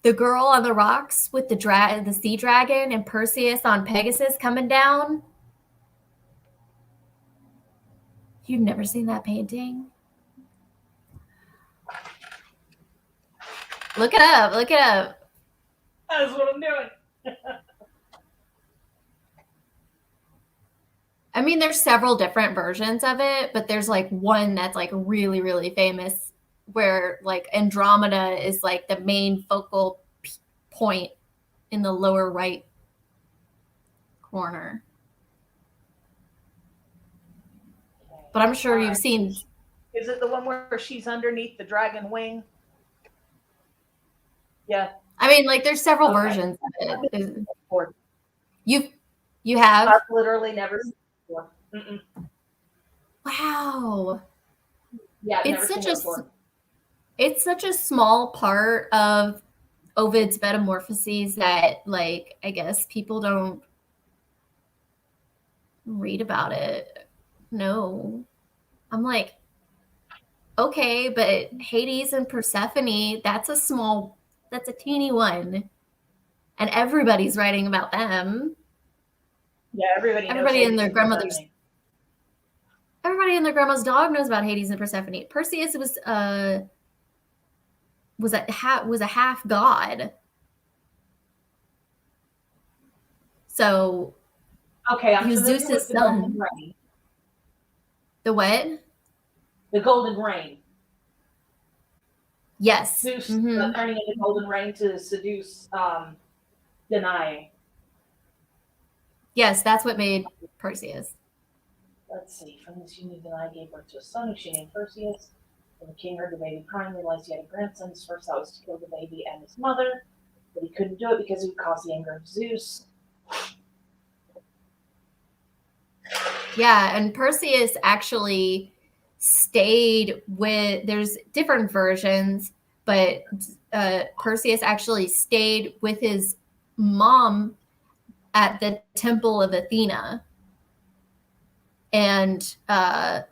The girl on the rocks with the sea dragon and Perseus on Pegasus coming down. You've never seen that painting? Look it up. Look it up. That's what I'm doing. I mean, there's several different versions of it, but there's like one that's like really, really famous where like Andromeda is like the main focal point in the lower right corner. But I'm sure you've seen. Is it the one where she's underneath the dragon wing? Yeah. I mean, like there's several versions of it. You have? I've literally never seen it before. Mm-mm. Wow. Yeah, it's such a small part of Ovid's Metamorphoses that, like, I guess people don't read about it. No. I'm like, okay, but Hades and Persephone, that's a teeny one. And everybody's writing about them. Yeah, everybody and their grandmother's. Everybody and their grandma's dog knows about Hades and Persephone. Perseus was a half god. So okay, I'm Zeus's son. The what? The golden rain. Yes. Zeus turning into golden rain to seduce Danae. Yes, that's what made Perseus. Let's see. From this union, Danae gave birth to a son who she named Perseus. When the king heard the baby crying, realized he had a grandson. His first thought was to kill the baby and his mother, but he couldn't do it because it would cause the anger of Zeus. Yeah, and Perseus actually stayed with, there's different versions, but Perseus actually stayed with his mom at the temple of Athena. And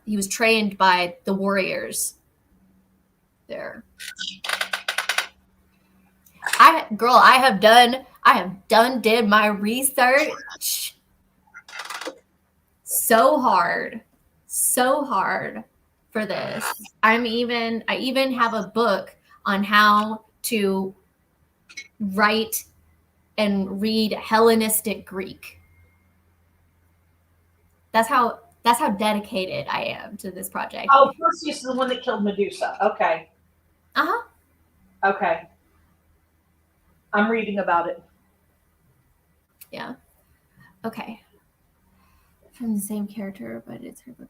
he was trained by the warriors there. I have did my research so hard for this. I even have a book on how to write and read Hellenistic Greek. That's how dedicated I am to this project. Oh, Perseus is the one that killed Medusa. Okay. Uh-huh. Okay. I'm reading about it. Yeah. Okay. From the same character, but it's her book.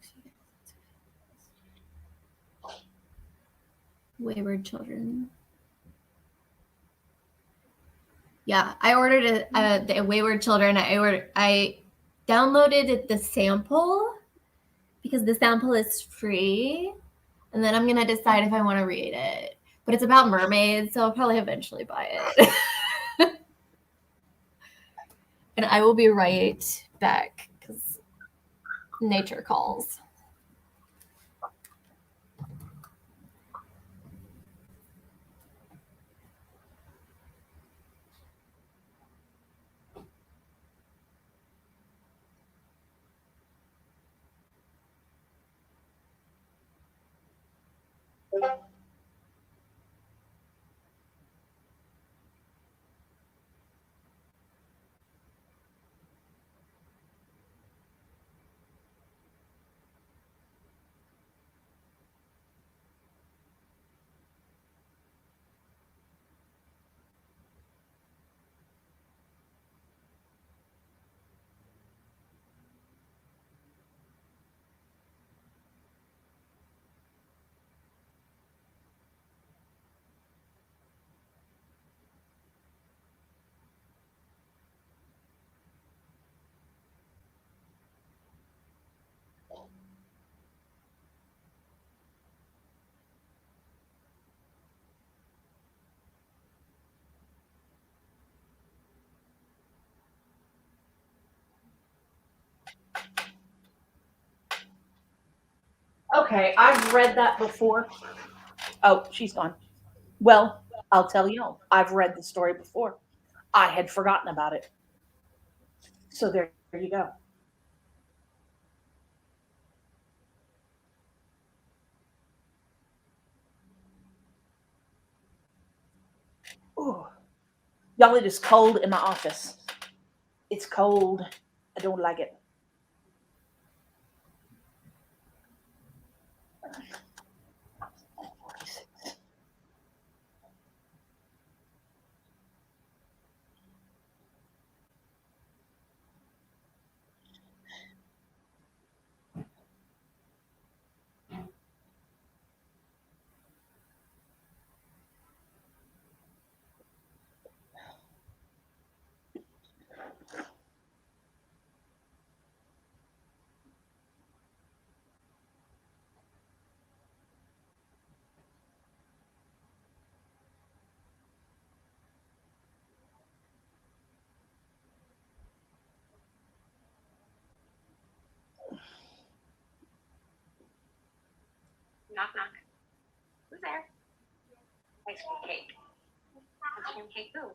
Wayward Children. Yeah, I ordered the Wayward Children. I downloaded the sample because the sample is free, and then I'm gonna decide if I want to read it. But it's about mermaids, so I'll probably eventually buy it. And I will be right back because nature calls. Okay, I've read that before. Oh, she's gone. Well, I'll tell you, I've read the story before. I had forgotten about it. So there you go. Ooh. Y'all, it is cold in my office. It's cold. I don't like it. Knock, knock. Who's there? Ice cream cake. Ice cream cake who?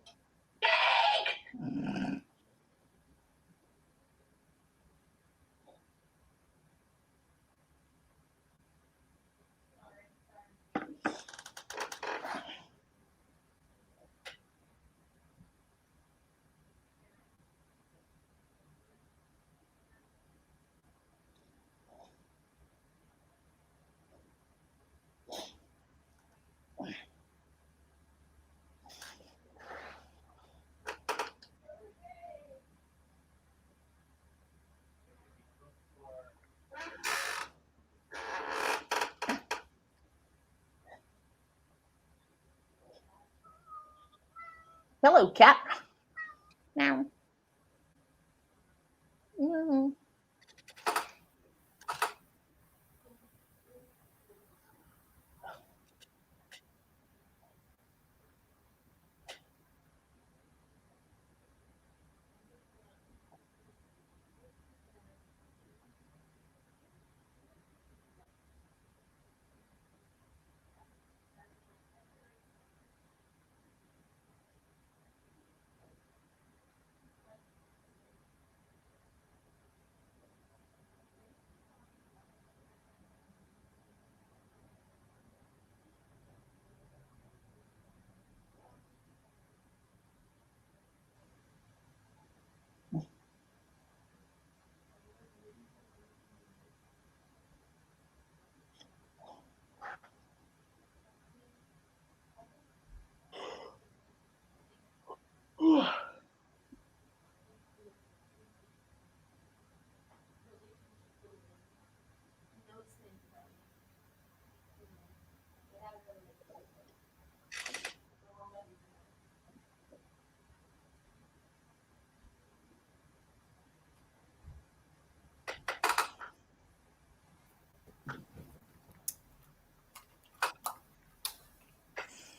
Hello, cat. Meow. Mm.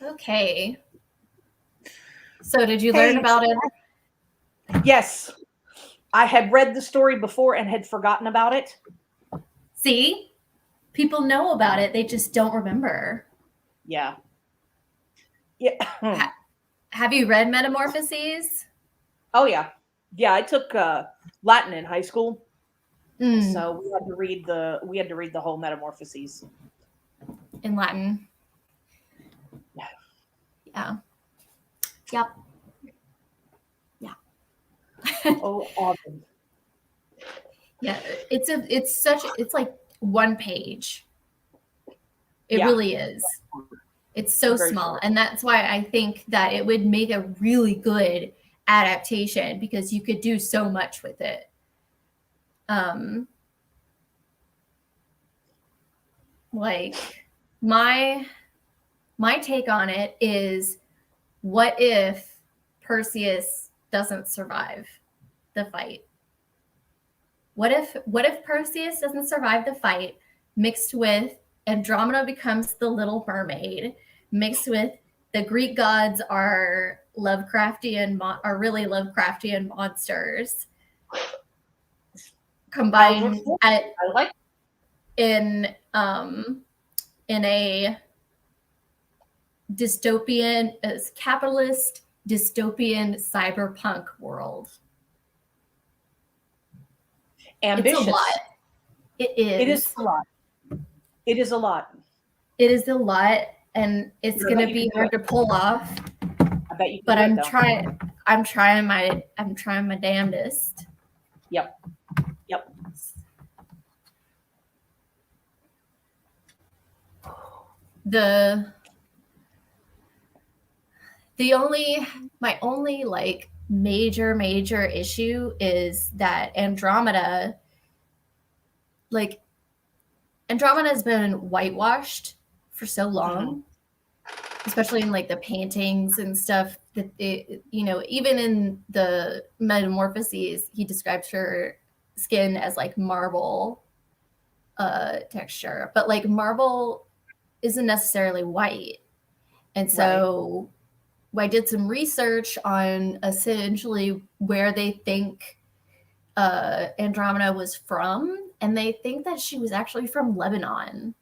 Okay. So did you learn about it? Yes, I had read the story before and had forgotten about it. See? People know about it. They just don't remember. Yeah. Yeah. Have you read Metamorphoses? Oh yeah. Yeah, I took Latin in high school, Mm, so we had to read the whole Metamorphoses. in Latin. Yeah. Yeah. Yep. Yeah. Oh, Autumn. Yeah. It's like one page. It Yeah, really is. It's so very small. short. And that's why I think that it would make a really good adaptation because you could do so much with it. Um, like my take on it is what if Perseus doesn't survive the fight? What if Perseus doesn't survive the fight mixed with Andromeda becomes the little mermaid mixed with the Greek gods are are really Lovecraftian monsters Childhood combined book. at I like. in a dystopian capitalist dystopian cyberpunk world. It's a lot. Ambitious. It It is is. a lot. It is a lot. It is a lot, and it's I going bet to you can be do hard it. to pull off. I bet you can But do it though. I'm trying my damnedest. Yep. Yep. The my only like major issue is that like Andromeda has been whitewashed for so long, especially in like the paintings and stuff that even in the Metamorphoses, he describes her skin as like marble texture, but like marble isn't necessarily white. And so I did some research on essentially where they think Andromeda was from, and they think that she was actually from Lebanon.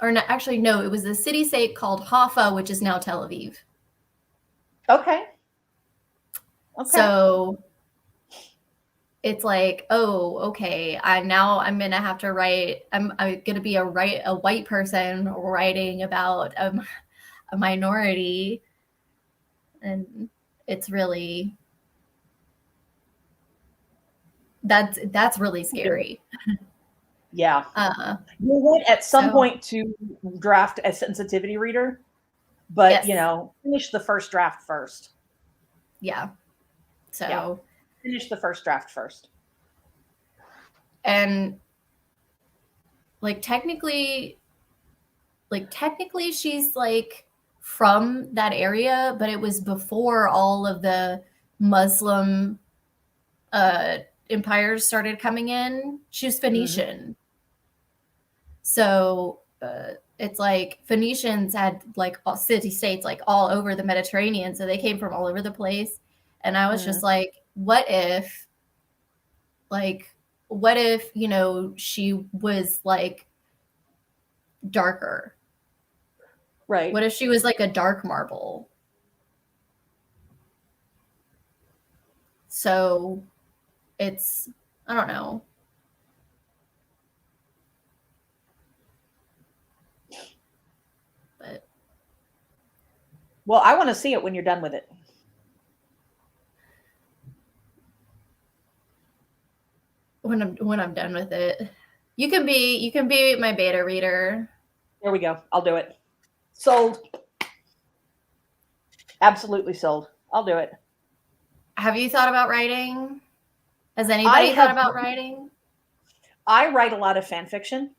Or no, actually, no, it was a city state called Haifa, which is now Tel Aviv. Okay. Okay. So it's like, oh, okay. I'm gonna have to write. I'm gonna be a white person writing about a minority, and it's really that's really scary. Yeah. You want at some So point to draft a sensitivity reader, but yes, finish the first draft first. yeah. So Yeah. Finish the first draft first. and like technically she's like from that area, but it was before all of the Muslim empires started coming in. She was Phoenician. So it's like Phoenicians had like city states like all over the Mediterranean. So they came from all over the place. And I was just like, what if, you know, she was like darker? Right. What if she was like a dark marble? So it's, I don't know. But Well, I want to see it when you're done with it. when I'm done with it, you can be my beta reader. There we go. I'll do it. Sold. Absolutely sold. I'll do it. Have you thought about writing? Has anybody thought about writing? I write a lot of fan fiction.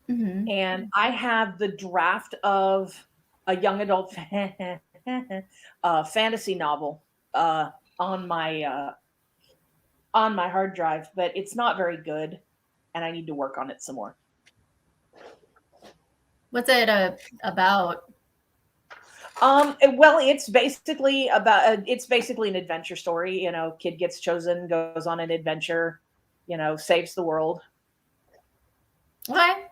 Mm-hmm. And I have the draft of a young adult fantasy novel on my hard drive, but it's not very good, and I need to work on it some more. What's it about? Well, it's basically an adventure story. You know, kid gets chosen, goes on an adventure, you know, saves the world. Okay.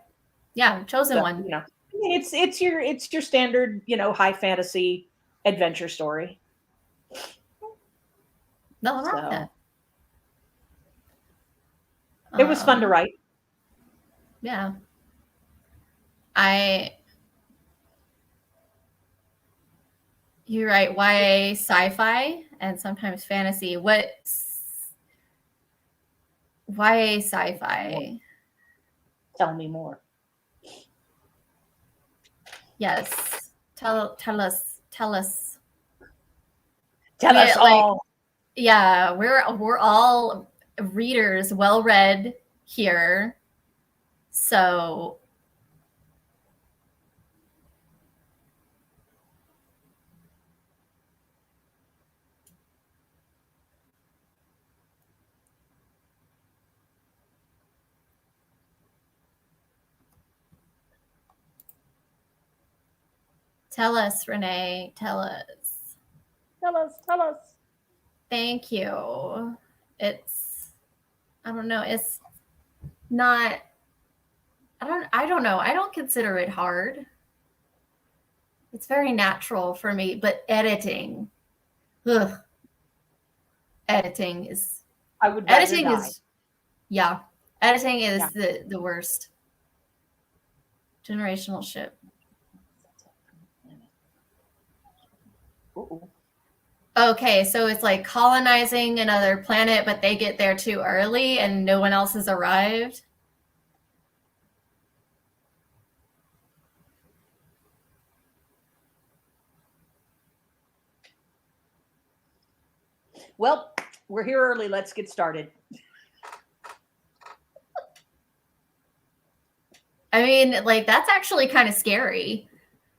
Yeah, chosen one. You know, it's your standard, you know, high fantasy adventure story. Nothing wrong with that. It was fun to write. Yeah. You write YA sci-fi and sometimes fantasy. What YA sci-fi? Tell me more. Yes. Tell us. Tell us all. Yeah, we're all readers, well read here. So tell us, Renee. Tell us. Tell us. Thank you. I don't know. It's not. I don't know. I don't consider it hard. It's very natural for me, but editing. Ugh. Editing is. I would rather Editing die. is. Yeah. Editing is the worst. Generational ship. Uh-oh. Okay, so it's like colonizing another planet, but they get there too early and no one else has arrived. Well, we're here early. Let's get started. I mean, like that's actually kind of scary.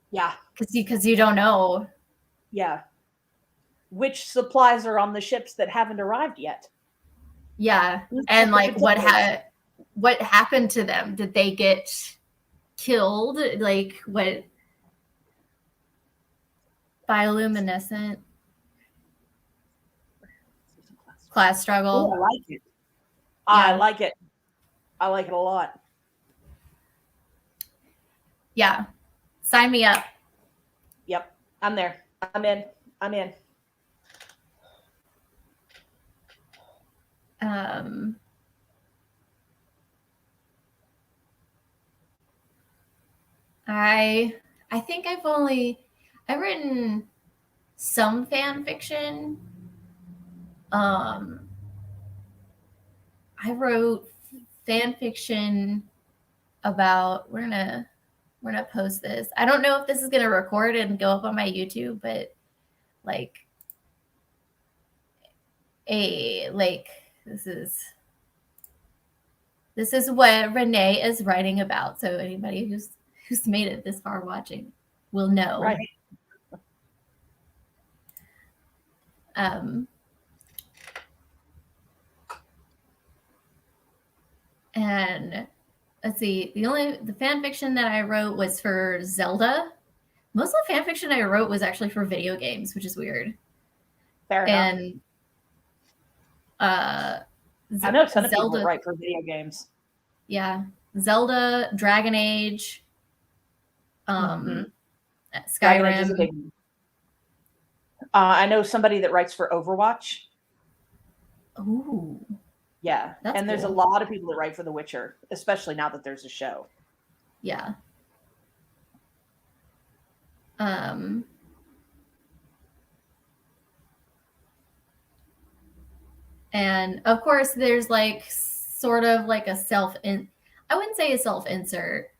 Yeah. Because you don't know. Yeah. Which supplies are on the ships that haven't arrived yet? Yeah. And like what happened to them? Did they get killed? Like what? Bioluminescent class struggle. Oh, I like it. I like it. I like it a lot. Yeah. Sign me up. Yep. I'm there. I'm in. I think I've written some fan fiction. I wrote fan fiction about we're gonna post this. I don't know if this is gonna record and go up on my YouTube, but like this is what Renee is writing about. So anybody who's made it this far watching. will know. Right. Um, and let's see, the fan fiction that I wrote was for Zelda. Most of the fan fiction I wrote was actually for video games, which is weird. Fair enough. And I know a ton of people Zelda, write for video games. yeah, Zelda, Dragon Age, Dragon Age is a Skyrim. big one. I know somebody that writes for Overwatch. Ooh, Yeah. that's And there's a cool. lot of people that write for The Witcher, especially now that there's a show. Yeah. And of course, there's like sort of like I wouldn't say a self insert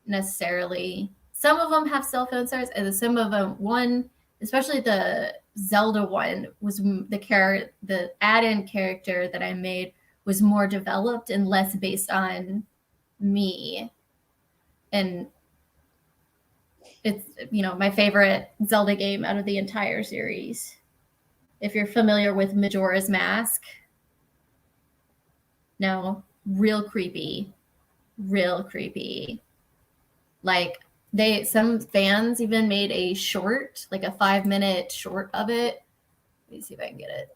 necessarily. Some of them have self inserts, and some of them, especially the Zelda one, was the add in character that I made was more developed and less based on me. And it's, my favorite Zelda game out of the entire series. If you're familiar with Majora's Mask, no, real creepy. Like some fans even made a short, like a 5-minute short of it. Let me see if I can get it.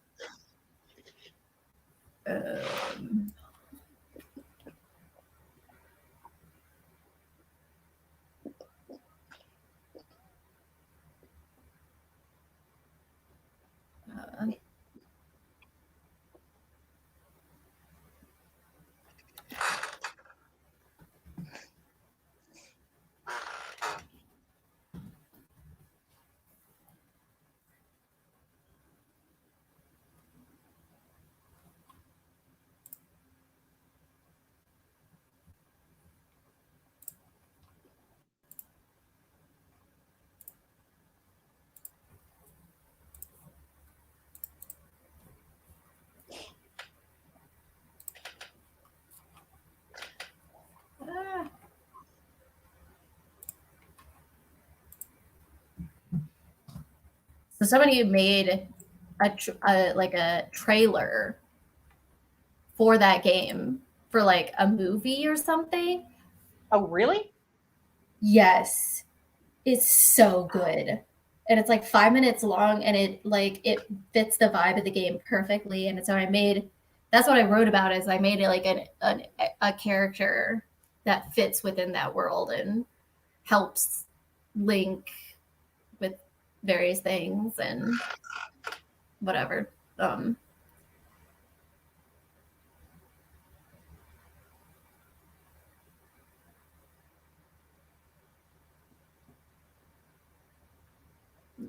So somebody made like a trailer for that game for like a movie or something. Oh, really? Yes, it's so good, and it's like 5 minutes long, and it fits the vibe of the game perfectly. And so that's what I wrote about, is I made it like a character that fits within that world and helps Link with various things and whatever.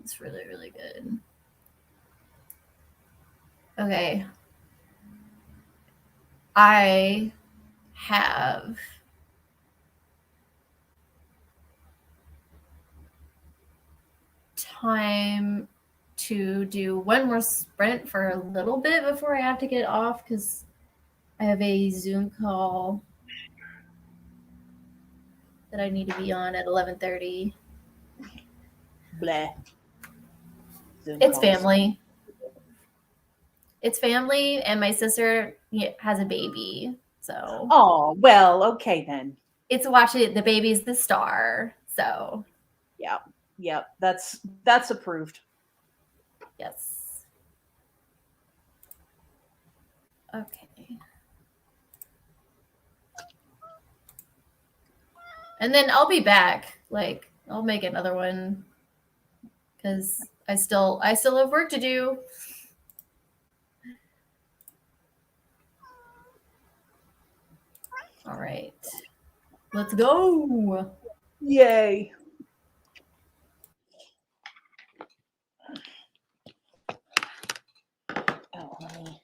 It's really, really good. Okay. I have time to do one more sprint for a little bit before I have to get off, because I have a Zoom call that I need to be on at 11:30. Bleh. Zoom It's calls. family. It's family, and my sister has a baby. So. Oh, well, okay then. It's watching the baby's the star. So. Yeah. That's approved. Yes. Okay. And then I'll be back. Like, I'll make another one, because I still have work to do. All right. Let's go. Yay. Oh, let me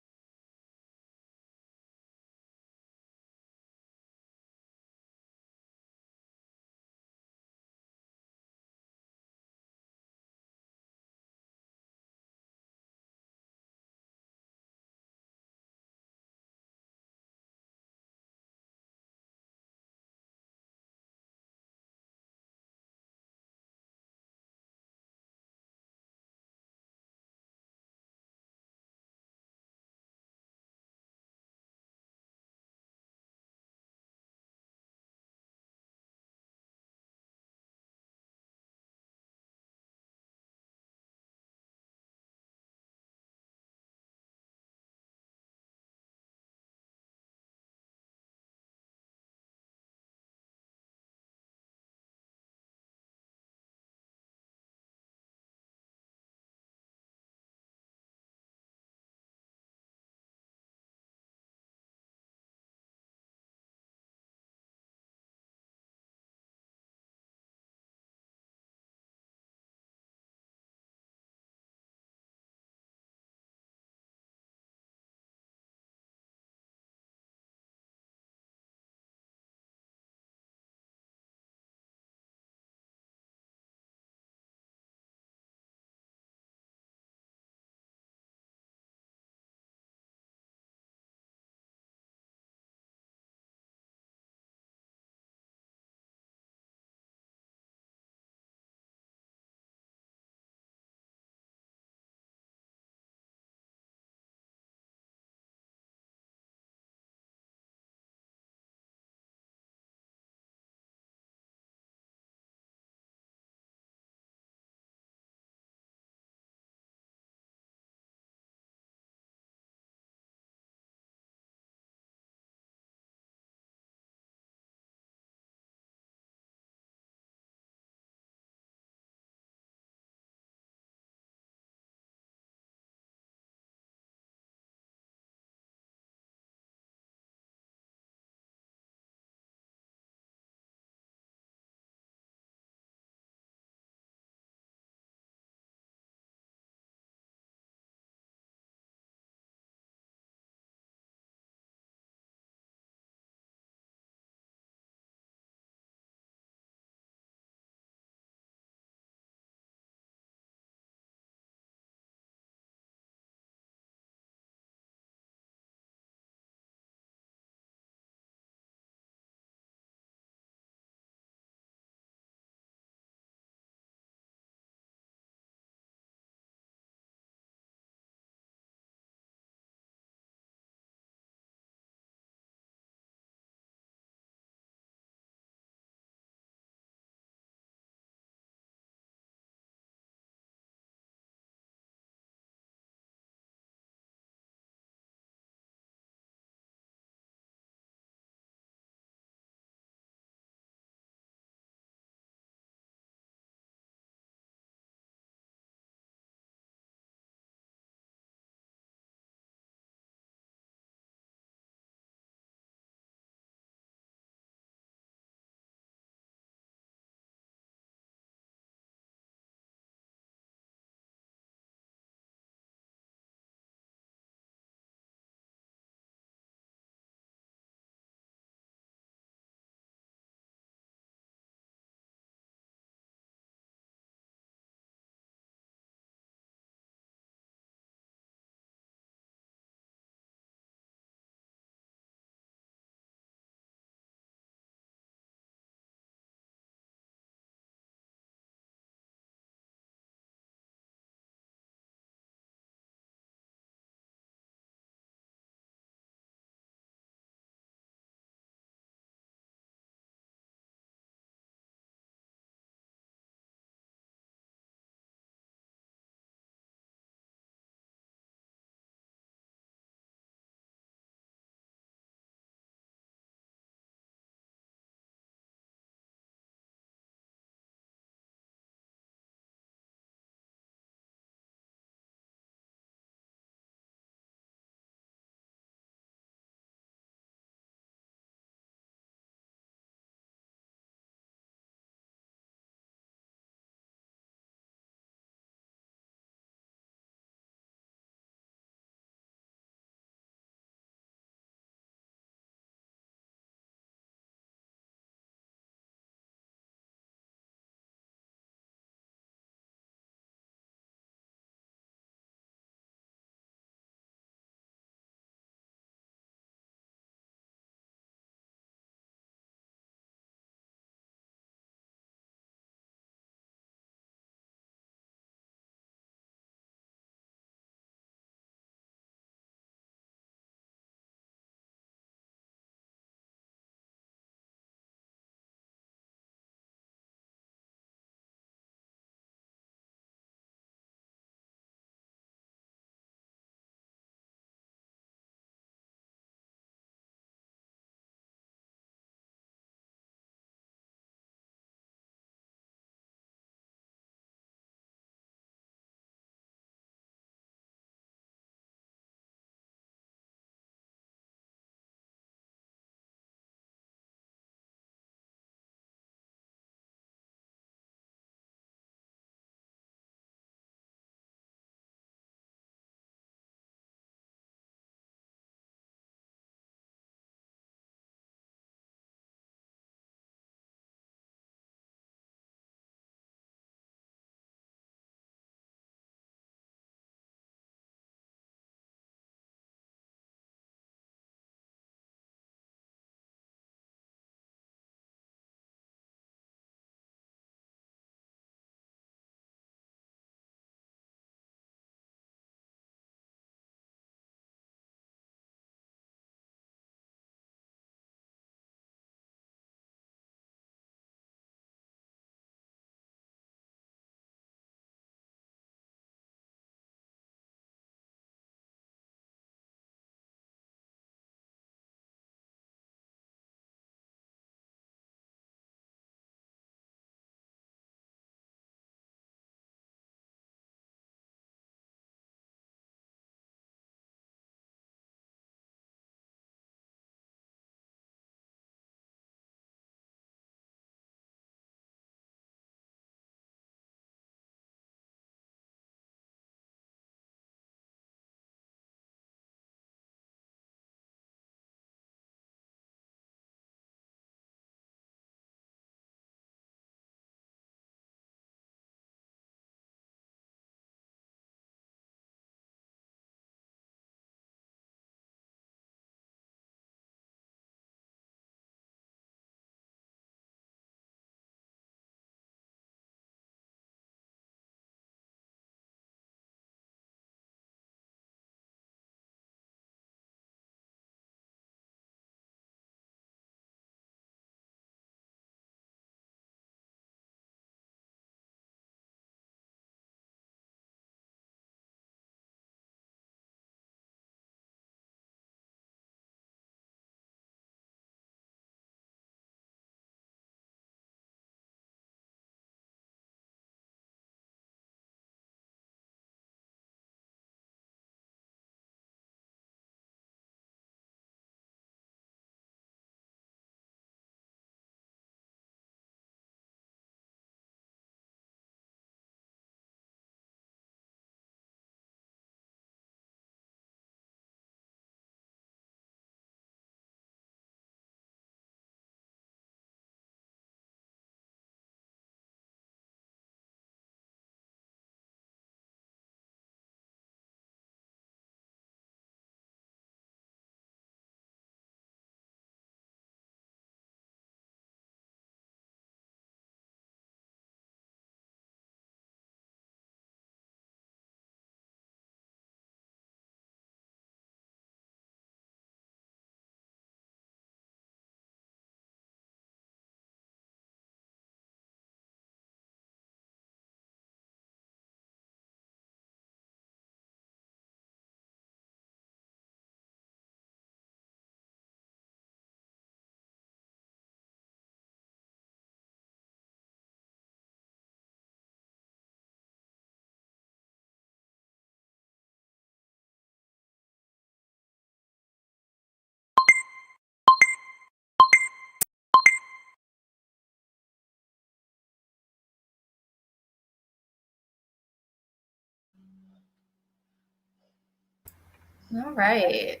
All right.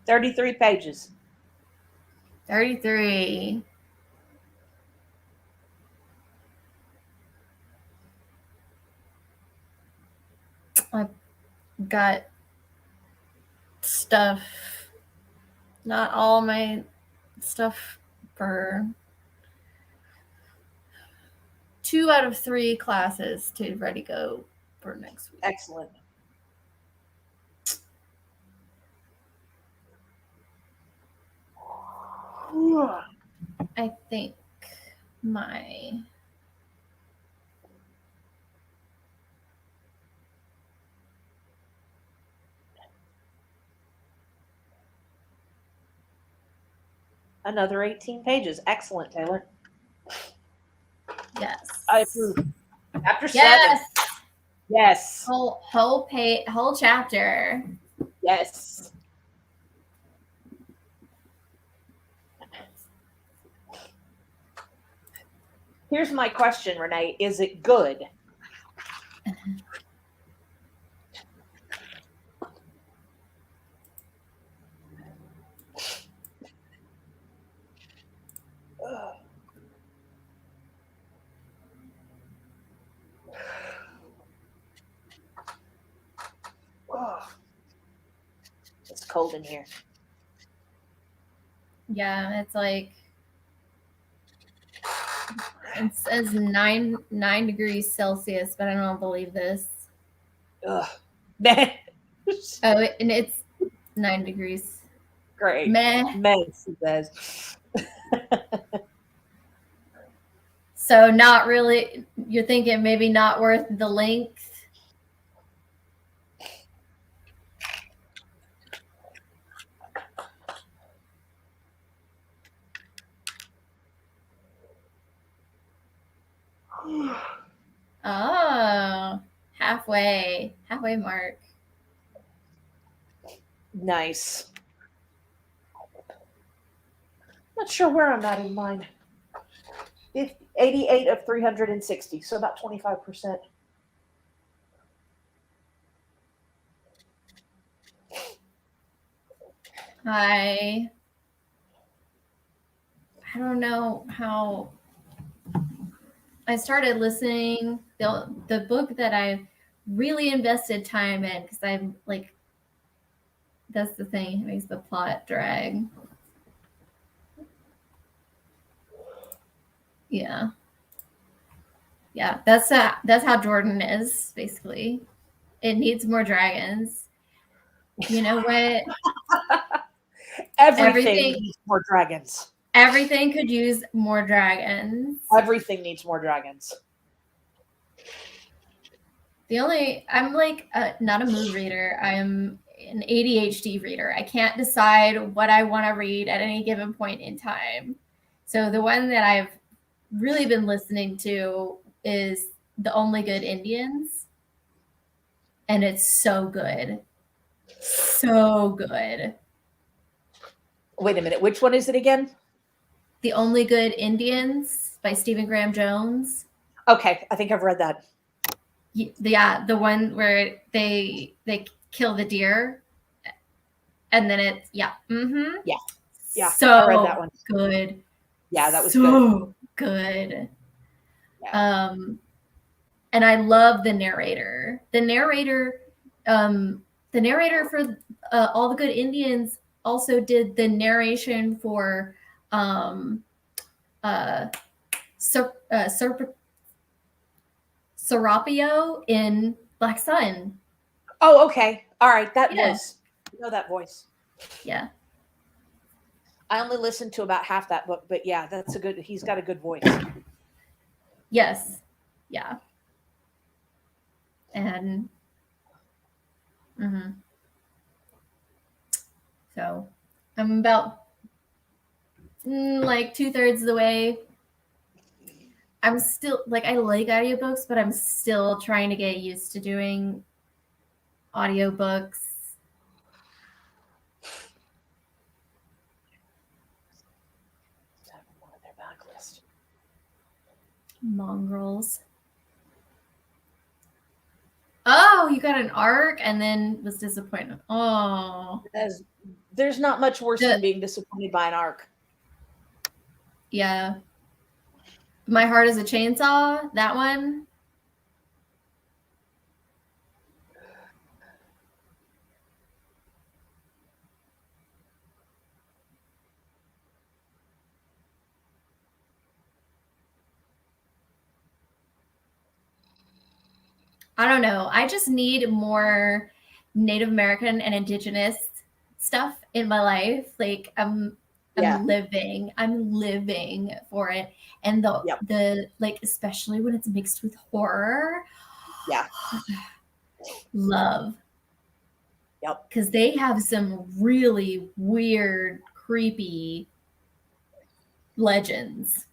33 pages. 33. I've got stuff, not all my stuff for 2 out of 3 classes to ready go for next week. Excellent. I think my Another 18 pages. Excellent, Taylor. yes. I approve. Chapter 7. Yes. Yes. Whole chapter. Yes. Here's my question, Renee. Is it good? It's cold in here. Yeah, it's like it says 9 degrees Celsius, but I don't believe this. Ugh. Oh, and it's 9 degrees. Great. Meh. Mess, he says. So not really. You're thinking maybe not worth the length. Oh, halfway mark. Nice. Not sure where I'm at in mine. 88 of 360, so about 25%. I don't know how I started listening the book that I really invested time in because I'm like that's the thing, it makes the plot drag. Yeah. Yeah, that's how Jordan is basically. It needs more dragons. You know what? Everything needs more dragons. Everything could use more dragons. Everything needs more dragons. I'm like not a mood reader. I'm an ADHD reader. I can't decide what I want to read at any given point in time. So the one that I've really been listening to is The Only Good Indians. And it's so good. So good. Wait a minute. Which one is it again? The Only Good Indians by Stephen Graham Jones. Okay, I think I've read that. Yeah, the one where they kill the deer, and then it's Yeah. So I read that one. Good. Yeah, that was so good. Yeah. And I love the narrator. The narrator for All the Good Indians also did the narration for Serapio in Black Sun. Oh, okay. All right. That voice. You know that voice. Yeah. I only listened to about half that book, but yeah, he's got a good voice. Yes. Yeah. And so I'm about like 2/3 of the way. I'm still like I like audiobooks, but I'm still trying to get used to doing audiobooks. One of their backlist. Mongrels. Oh, wow, you got an arc, and then was disappointed. Oh, There's not much worse The- than being disappointed by an arc. yeah. My Heart is a Chainsaw, that one. I don't know. I just need more Native American and Indigenous stuff in my life. Like I'm Yeah. living for it. And Yep. the like, especially when it's mixed with horror, Yeah. love. Yep. Because they have some really weird, creepy legends.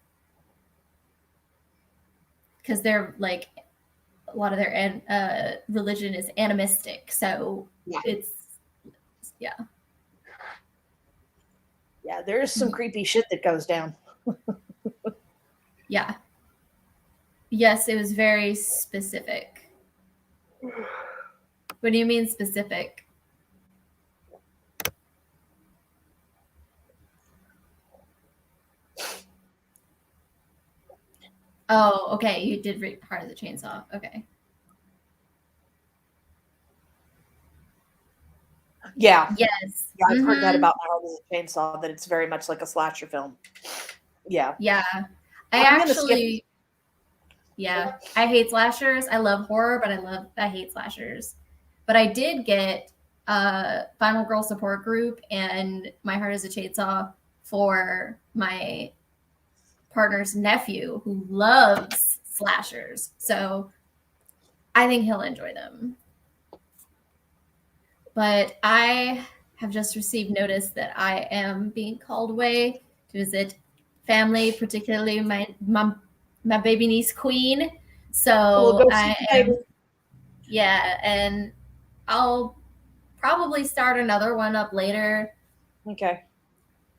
Because they're like, a lot of their religion is animistic. So Yeah. it's, yeah. Yeah, there's some creepy shit that goes down. Yeah. Yes, it was very specific. What do you mean specific? Oh, okay. You did read Heart of the Chainsaw. Okay. Yeah. Yes. Yeah, I've heard that Mhm. about My Heart is a Chainsaw, that it's very much like a slasher film. Yeah. Yeah. I'm gonna skip it. Yeah. I hate slashers. I love horror, but I hate slashers. But I did get Final Girl support group and My Heart is a Chainsaw for my partner's nephew who loves slashers. So I think he'll enjoy them. But I have just received notice that I am being called away to visit family, particularly my baby niece Queen. We'll So go see I the baby. am, yeah, and I'll probably start another one up later. Okay.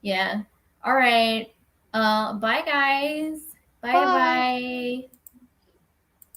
Yeah. All right. Bye guys. Bye Bye. bye.